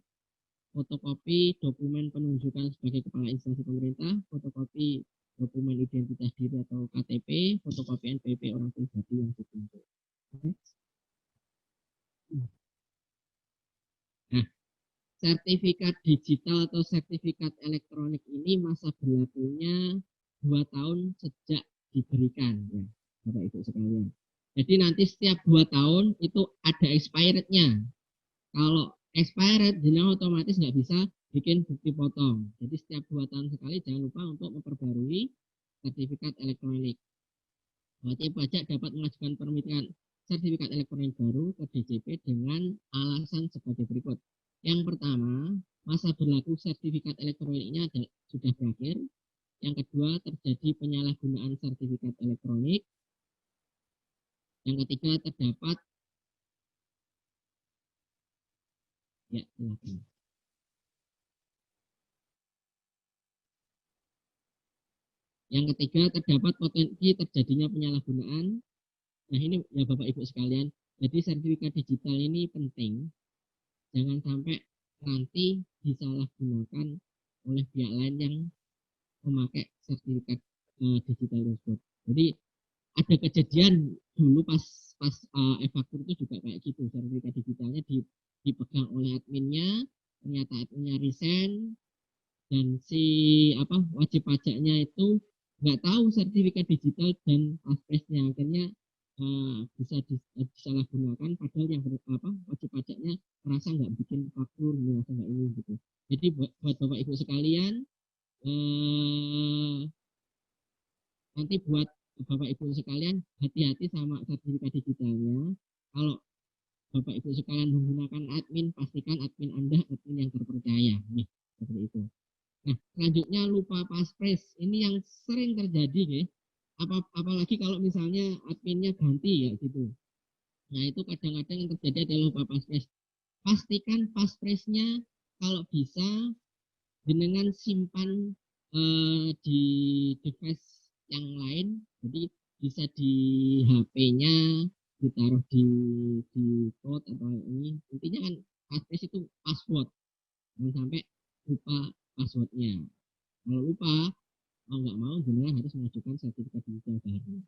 fotokopi dokumen penunjukan sebagai kepala instansi pemerintah, fotokopi dokumen identitas diri atau KTP, fotokopi NPWP orang pribadi yang ditunjuk. Nah, sertifikat digital atau sertifikat elektronik ini masa berlakunya 2 tahun sejak diberikan, ya, Bapak Ibu sekalian. Jadi nanti setiap 2 tahun itu ada expirednya. Kalau expired, jadi otomatis nggak bisa bikin bukti potong. Jadi setiap 2 tahun sekali jangan lupa untuk memperbarui sertifikat elektronik. Wajib pajak dapat mengajukan permintaan sertifikat elektronik baru ke DJP dengan alasan sebagai berikut. Yang pertama, masa berlaku sertifikat elektroniknya sudah berakhir. Yang kedua, terjadi penyalahgunaan sertifikat elektronik. Yang ketiga, terdapat ya, silakan. Yang ketiga, terdapat potensi terjadinya penyalahgunaan. Nah, ini ya Bapak Ibu sekalian, jadi sertifikat digital ini penting. Jangan sampai nanti disalahgunakan oleh pihak lain yang memakai sertifikat digital tersebut. Jadi ada kejadian dulu pas e-faktur itu juga kayak gitu, sertifikat digitalnya dipegang oleh adminnya, ternyata adminnya resign dan si wajib pajaknya itu nggak tahu sertifikat digital dan paspresnya, akhirnya bisa disalahgunakan, padahal yang wajib pajaknya merasa nggak bikin faktur, merasa nggak ini gitu. Jadi buat Bapak Ibu sekalian, nanti buat Bapak Ibu sekalian hati-hati sama sertifikat digitalnya. Kalau Bapak Ibu sekalian menggunakan admin, pastikan admin Anda admin yang terpercaya. Nih, seperti itu. Nah, selanjutnya lupa paspres. Ini yang sering terjadi ya. Apalagi kalau misalnya adminnya ganti ya gitu. Nah, itu kadang-kadang yang terjadi adalah lupa paspres. Pastikan paspresnya kalau bisa jenengan simpan di device yang lain. Jadi bisa di HP-nya, ditaruh di cloud atau ini. Intinya kan paspres itu password. Jangan sampai lupa passwordnya. Kalau lupa, mau nggak mau jenengan harus mengajukan sertifikat digital baru.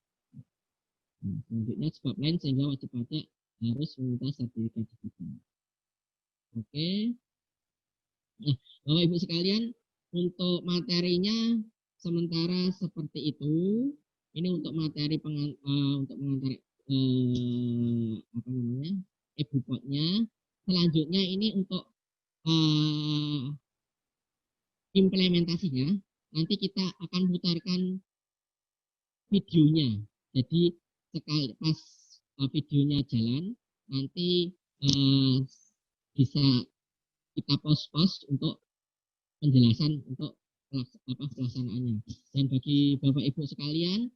Nah, selanjutnya sebab lain sehingga wajib pajak harus meminta sertifikat digital. Oke. Nah, Bapak Ibu sekalian, untuk materinya sementara seperti itu. Ini untuk materi untuk mengantar e-bupotnya. Selanjutnya ini untuk implementasinya. Nanti kita akan putarkan videonya. Jadi sekali pas videonya jalan, nanti bisa kita post untuk penjelasan untuk pelaksanaannya. Dan bagi Bapak Ibu sekalian,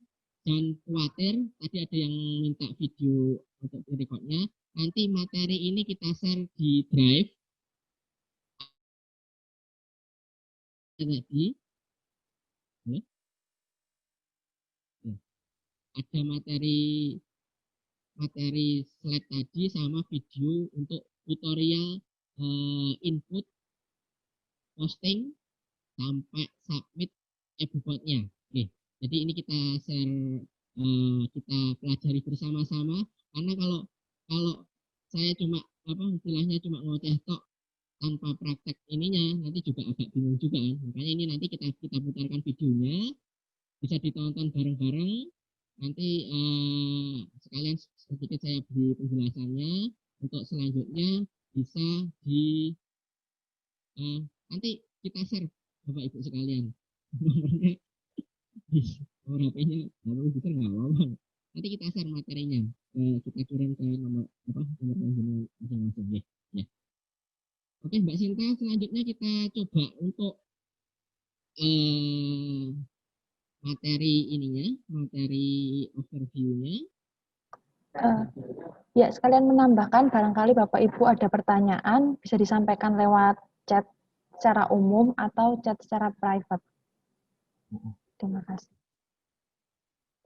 jangan khawatir, tadi ada yang minta video untuk recordnya. Nanti materi ini kita share di Drive. Tadi ada materi slide tadi sama video untuk tutorial input, posting sampai submit e-bupotnya. Oke, jadi ini kita share, kita pelajari bersama-sama, karena kalau saya cuma istilahnya cuma ngoceh tok tanpa praktek ininya, nanti juga agak bingung juga kan. Makanya ini nanti kita putarkan videonya, bisa ditonton bareng-bareng. Nanti sekalian sedikit saya beri penjelasannya. Untuk selanjutnya bisa nanti kita share Bapak Ibu sekalian. Nomornya di nomor HP-nya, nomor bisa nggak apa-apa. Nanti kita share materinya, kita kirim ke nomor nomor masing-masing ya. Ya. Oke Mbak Sinta, selanjutnya kita coba untuk materi ininya, materi overview-nya. Ya, sekalian menambahkan, barangkali Bapak Ibu ada pertanyaan, bisa disampaikan lewat chat secara umum atau chat secara private. Terima kasih.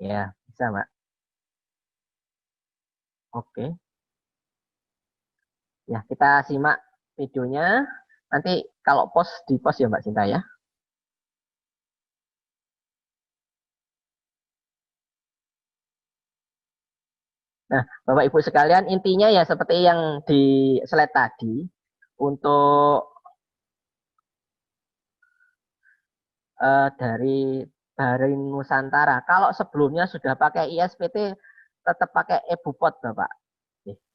Ya, bisa, Mbak. Oke. Ya, kita simak videonya. Nanti kalau di post ya Mbak Cinta ya. Nah, Bapak Ibu sekalian, intinya ya seperti yang di slide tadi, untuk dari Nusantara. Kalau sebelumnya sudah pakai ISPT, tetap pakai e-Bupot, Bapak.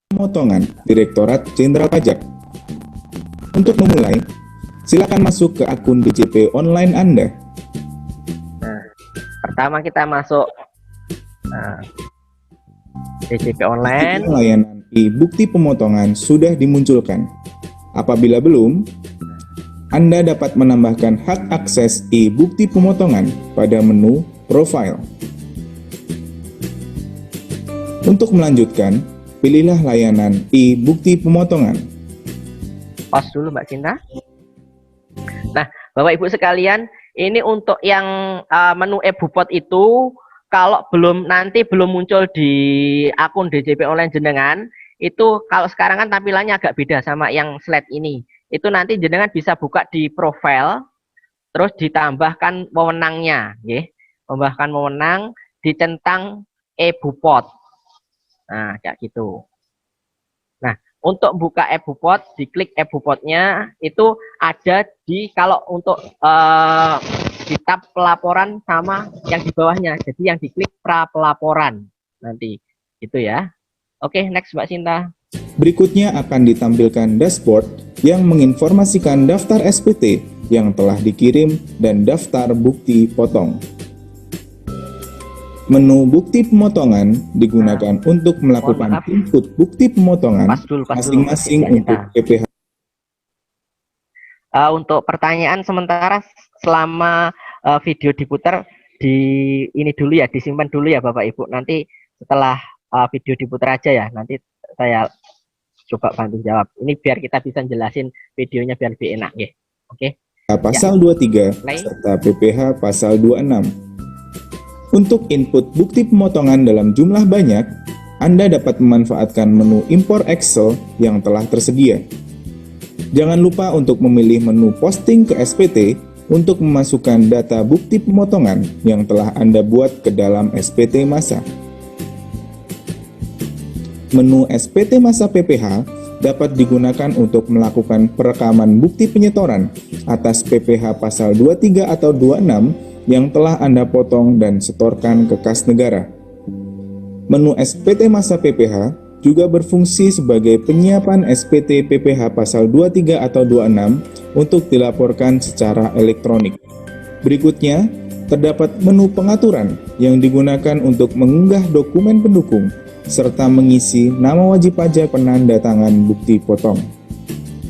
Pemotongan Direktorat Jenderal Pajak. Untuk memulai, silakan masuk ke akun DJP online Anda. Nah, pertama kita masuk DJP online. Layanan e-bukti pemotongan sudah dimunculkan. Apabila belum, Anda dapat menambahkan hak akses e-bukti pemotongan pada menu Profile. Untuk melanjutkan, pilihlah layanan e-bukti pemotongan. Pause dulu Mbak Cinta. Nah, Bapak Ibu sekalian, ini untuk yang menu e-Bupot itu, kalau nanti belum muncul di akun DJP online jenengan, itu kalau sekarang kan tampilannya agak beda sama yang slide ini. Itu nanti jenengan bisa buka di profile, terus ditambahkan wewenangnya, ya. Tambahkan wewenang, dicentang e-Bupot. Nah, kayak gitu. Nah, untuk buka e-Bupot, diklik e-Bupotnya, itu ada kalau untuk di tab pelaporan sama yang di bawahnya. Jadi yang diklik pra pelaporan nanti. Gitu ya. Oke, next Mbak Sinta. Berikutnya akan ditampilkan dashboard yang menginformasikan daftar SPT yang telah dikirim dan daftar bukti potong. Menu bukti pemotongan digunakan untuk melakukan input bukti pemotongan masing-masing untuk PPH. Untuk pertanyaan sementara selama video diputar ini dulu ya, disimpan dulu ya Bapak Ibu. Nanti setelah video diputar aja ya, nanti saya coba bantu jawab. Ini biar kita bisa jelasin videonya biar lebih enak ya. Oke. Pasal 23 serta PPH pasal 26. Untuk input bukti pemotongan dalam jumlah banyak, Anda dapat memanfaatkan menu impor Excel yang telah tersedia. Jangan lupa untuk memilih menu posting ke SPT untuk memasukkan data bukti pemotongan yang telah Anda buat ke dalam SPT masa. Menu SPT masa PPH dapat digunakan untuk melakukan perekaman bukti penyetoran atas PPH pasal 23 atau 26 yang telah Anda potong dan setorkan ke kas negara. Menu SPT masa PPH juga berfungsi sebagai penyiapan SPT PPH pasal 23 atau 26 untuk dilaporkan secara elektronik. Berikutnya, terdapat menu pengaturan yang digunakan untuk mengunggah dokumen pendukung serta mengisi nama wajib pajak penanda tangan bukti potong.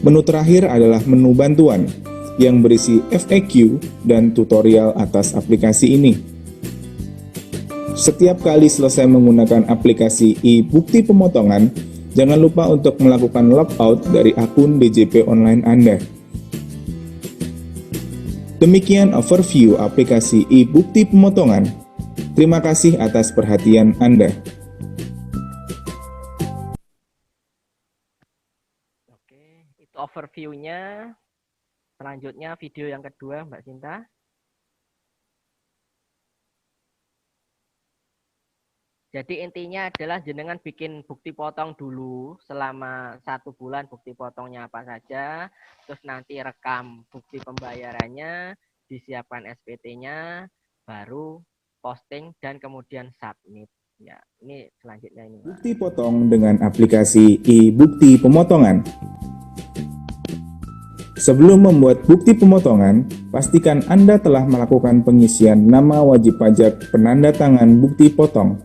Menu terakhir adalah menu bantuan yang berisi FAQ dan tutorial atas aplikasi ini. Setiap kali selesai menggunakan aplikasi e-bukti pemotongan, jangan lupa untuk melakukan logout dari akun DJP online Anda. Demikian overview aplikasi e-bukti pemotongan. Terima kasih atas perhatian Anda. Oke, itu overview-nya. Selanjutnya video yang kedua, Mbak Cinta. Jadi intinya adalah jenengan bikin bukti potong dulu selama 1 bulan, bukti potongnya apa saja, terus nanti rekam bukti pembayarannya, disiapkan SPT-nya, baru posting dan kemudian submit. Ya, ini selanjutnya ini. Bukti potong dengan aplikasi e-bukti pemotongan. Sebelum membuat bukti pemotongan, pastikan Anda telah melakukan pengisian nama wajib pajak penanda tangan bukti potong.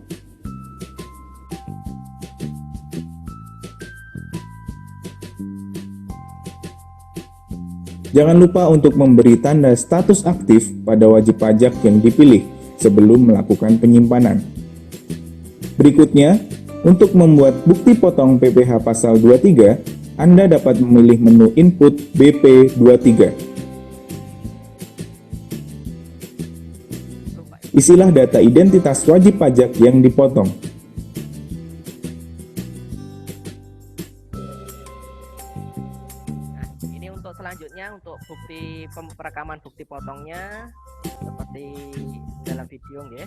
Jangan lupa untuk memberi tanda status aktif pada wajib pajak yang dipilih sebelum melakukan penyimpanan. Berikutnya, Untuk membuat bukti potong PPh pasal 23, Anda dapat memilih menu input BP23. Isilah data identitas wajib pajak yang dipotong. Nah, ini untuk selanjutnya untuk bukti perekaman bukti potongnya seperti dalam video ya.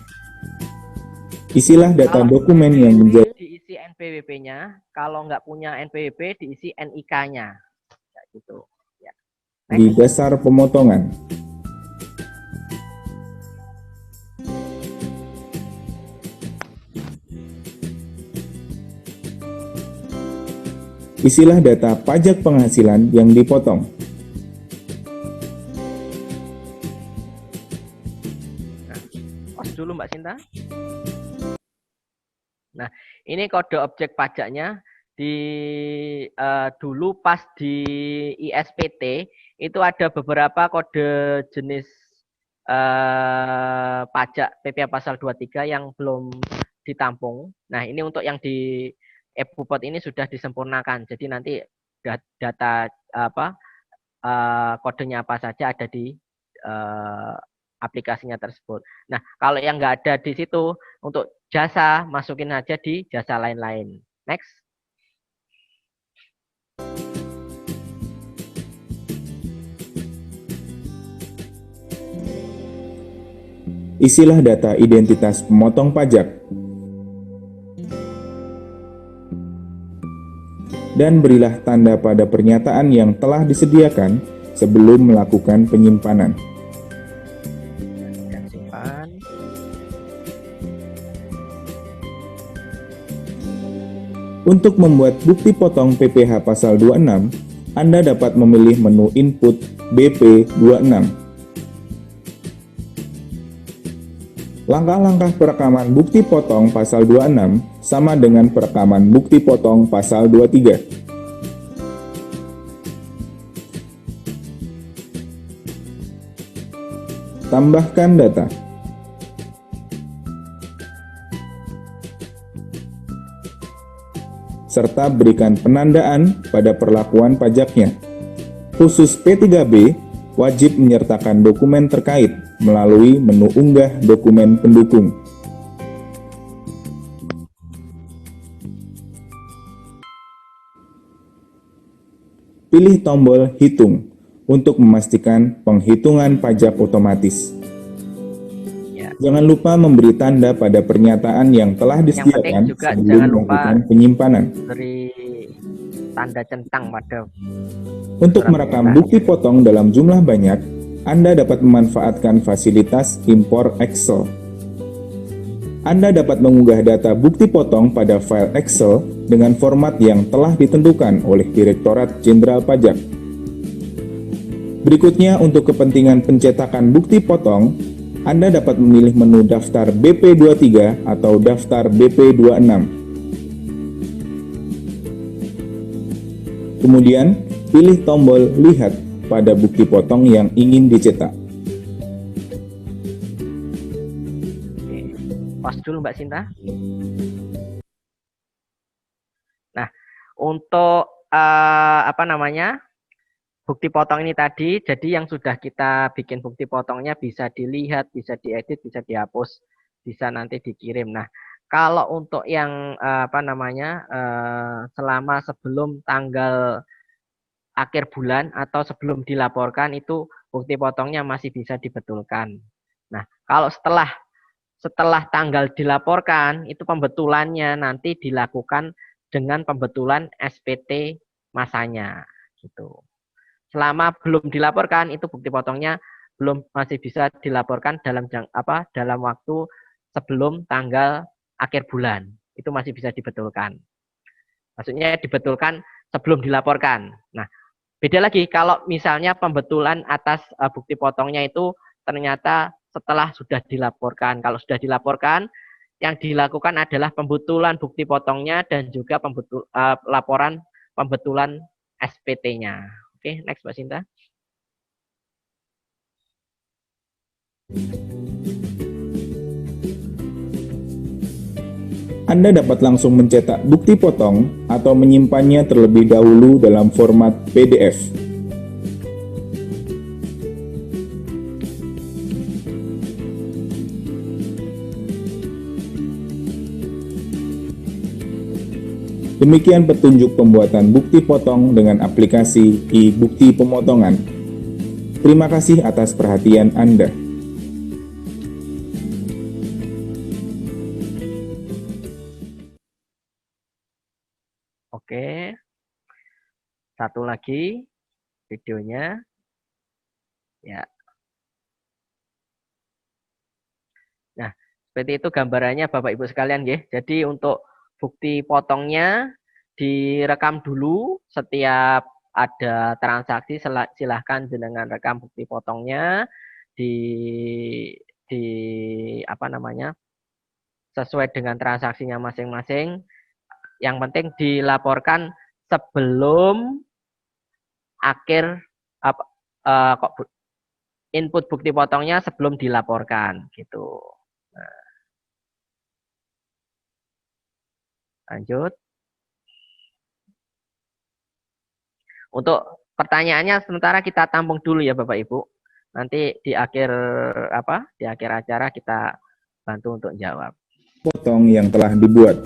Isilah data Kalau dokumen yang menjadi diisi NPWP-nya, kalau nggak punya NPWP diisi NIK-nya, kayak gitu. Ya. di dasar pemotongan. Isilah data pajak penghasilan yang dipotong. Pause dulu Mbak Sinta. Nah, ini kode objek pajaknya dulu pas di ISPT itu ada beberapa kode jenis pajak PPh pasal 23 yang belum ditampung. Nah, ini untuk yang di eBupot ini sudah disempurnakan. Jadi nanti data kodenya apa saja ada di aplikasinya tersebut. Nah, kalau yang nggak ada di situ untuk jasa masukin aja di jasa lain-lain. Next. Isilah data identitas pemotong pajak. Dan berilah tanda pada pernyataan yang telah disediakan sebelum melakukan penyimpanan. Dan simpan. Untuk membuat bukti potong PPh pasal 26, Anda dapat memilih menu input BP26. Langkah-langkah perekaman bukti potong pasal 26 sama dengan perekaman bukti potong pasal 23. Tambahkan data. Serta berikan penandaan pada perlakuan pajaknya. Khusus P3B, wajib menyertakan dokumen terkait melalui menu unggah dokumen pendukung. Pilih tombol Hitung untuk memastikan penghitungan pajak otomatis. Jangan lupa memberi tanda pada pernyataan yang telah disediakan juga sebelum jangan lupa melakukan penyimpanan. beri tanda centang pada Untuk merekam bukti potong dalam jumlah banyak, Anda dapat memanfaatkan fasilitas impor Excel. Anda dapat mengunggah data bukti potong pada file Excel dengan format yang telah ditentukan oleh Direktorat Jenderal Pajak. Berikutnya, untuk kepentingan pencetakan bukti potong, Anda dapat memilih menu daftar BP23 atau daftar BP26. Kemudian, pilih tombol Lihat pada bukti potong yang ingin dicetak. Pause dulu Mbak Sinta. Nah, untuk bukti potong ini tadi, jadi yang sudah kita bikin bukti potongnya bisa dilihat, bisa diedit, bisa dihapus, bisa nanti dikirim. Nah, kalau untuk yang selama sebelum tanggal akhir bulan atau sebelum dilaporkan itu bukti potongnya masih bisa dibetulkan. Nah, kalau setelah tanggal dilaporkan itu pembetulannya nanti dilakukan dengan pembetulan SPT masanya gitu. Selama belum dilaporkan itu bukti potongnya masih bisa dilaporkan dalam waktu sebelum tanggal akhir bulan. Itu masih bisa dibetulkan. Maksudnya dibetulkan sebelum dilaporkan. Nah, beda lagi kalau misalnya pembetulan atas bukti potongnya itu ternyata setelah sudah dilaporkan. Kalau sudah dilaporkan, yang dilakukan adalah pembetulan bukti potongnya dan juga laporan pembetulan SPT-nya. Oke, next Mbak Sinta. Anda dapat langsung mencetak bukti potong atau menyimpannya terlebih dahulu dalam format PDF. Demikian petunjuk pembuatan bukti potong dengan aplikasi e-bukti pemotongan. Terima kasih atas perhatian Anda. Oke, satu lagi videonya. Ya. Nah, seperti itu gambarannya Bapak Ibu sekalian ya. Jadi untuk bukti potongnya direkam dulu setiap ada transaksi, silahkan jenengan rekam bukti potongnya di apa namanya, sesuai dengan transaksinya masing-masing. Yang penting dilaporkan sebelum akhir input bukti potongnya sebelum dilaporkan gitu. Nah, lanjut. Untuk pertanyaannya sementara kita tampung dulu ya Bapak Ibu. Nanti di akhir acara kita bantu untuk jawab. Potong yang telah dibuat.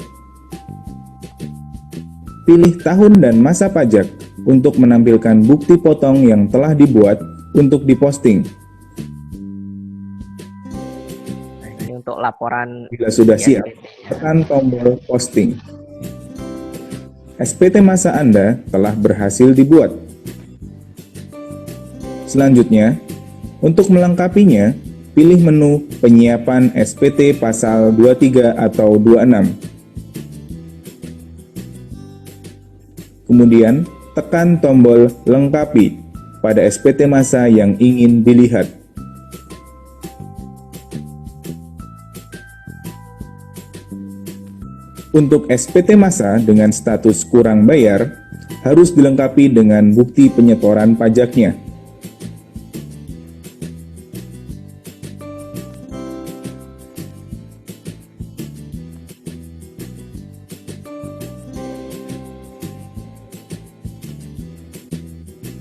Pilih tahun dan masa pajak untuk menampilkan bukti potong yang telah dibuat untuk diposting. Nah, ini untuk laporan. Bila sudah siap, tekan tombol posting. SPT masa Anda telah berhasil dibuat. Selanjutnya, untuk melengkapinya, pilih menu penyiapan SPT pasal 23 atau 26. Kemudian, tekan tombol lengkapi pada SPT masa yang ingin dilihat. Untuk SPT masa dengan status kurang bayar, harus dilengkapi dengan bukti penyetoran pajaknya.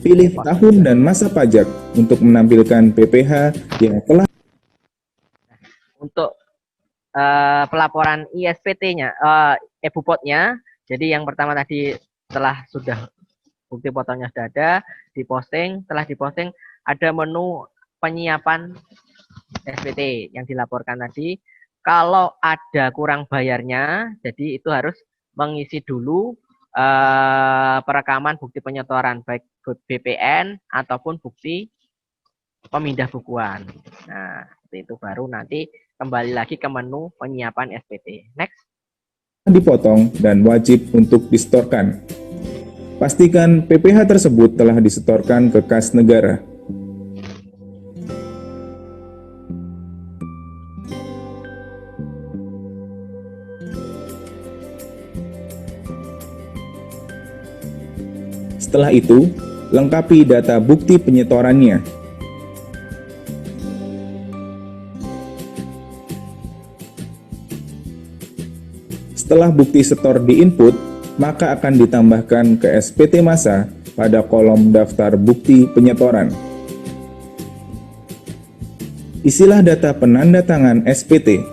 Pilih tahun dan masa pajak untuk menampilkan PPh yang telah. Untuk pelaporan ISPT-nya, e-bupotnya. Jadi yang pertama tadi sudah bukti potongnya sudah ada, diposting. Setelah diposting ada menu penyiapan SPT yang dilaporkan tadi. Kalau ada kurang bayarnya, jadi itu harus mengisi dulu perekaman bukti penyetoran baik BPN ataupun bukti pemindah bukuan. Nah, itu baru nanti kembali lagi ke menu penyiapan SPT. Next. Dipotong dan wajib untuk disetorkan. Pastikan PPh tersebut telah disetorkan ke kas negara. Setelah itu, lengkapi data bukti penyetorannya. Setelah bukti setor diinput, maka akan ditambahkan ke SPT masa pada kolom daftar bukti penyetoran. Isilah data penanda tangan SPT.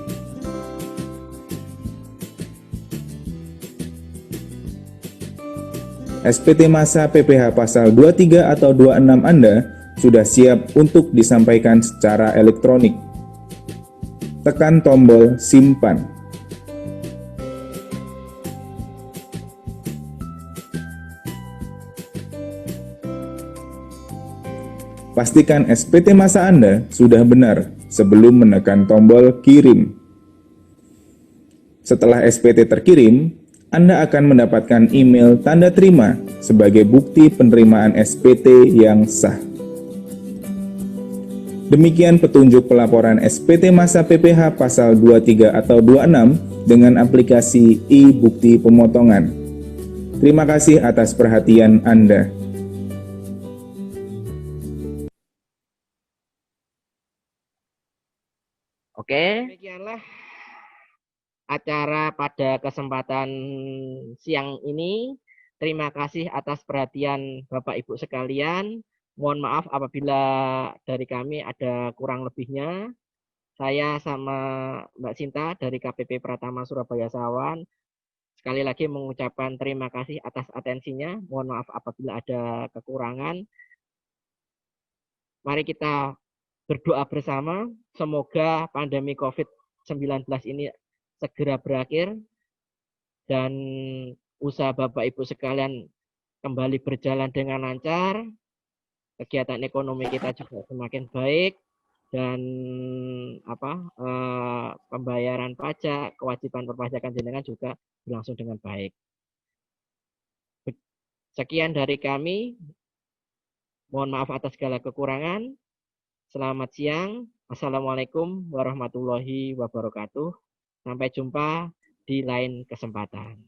SPT masa PPh pasal 23 atau 26 Anda sudah siap untuk disampaikan secara elektronik. Tekan tombol simpan. Pastikan SPT masa Anda sudah benar sebelum menekan tombol kirim. Setelah SPT terkirim, Anda akan mendapatkan email tanda terima sebagai bukti penerimaan SPT yang sah. Demikian petunjuk pelaporan SPT masa PPh pasal 23 atau 26 dengan aplikasi e-bukti pemotongan. Terima kasih atas perhatian Anda. Oke. Demikianlah acara pada kesempatan siang ini. Terima kasih atas perhatian Bapak Ibu sekalian. Mohon maaf apabila dari kami ada kurang lebihnya. Saya sama Mbak Sinta dari KPP Pratama Surabaya Sawan sekali lagi mengucapkan terima kasih atas atensinya. Mohon maaf apabila ada kekurangan. Mari kita berdoa bersama. Semoga pandemi COVID-19 ini segera berakhir dan usaha Bapak Ibu sekalian kembali berjalan dengan lancar. Kegiatan ekonomi kita juga semakin baik dan pembayaran pajak, kewajiban perpajakan jenengan juga berlangsung dengan baik. Sekian dari kami. Mohon maaf atas segala kekurangan. Selamat siang. Assalamualaikum warahmatullahi wabarakatuh. Sampai jumpa di lain kesempatan.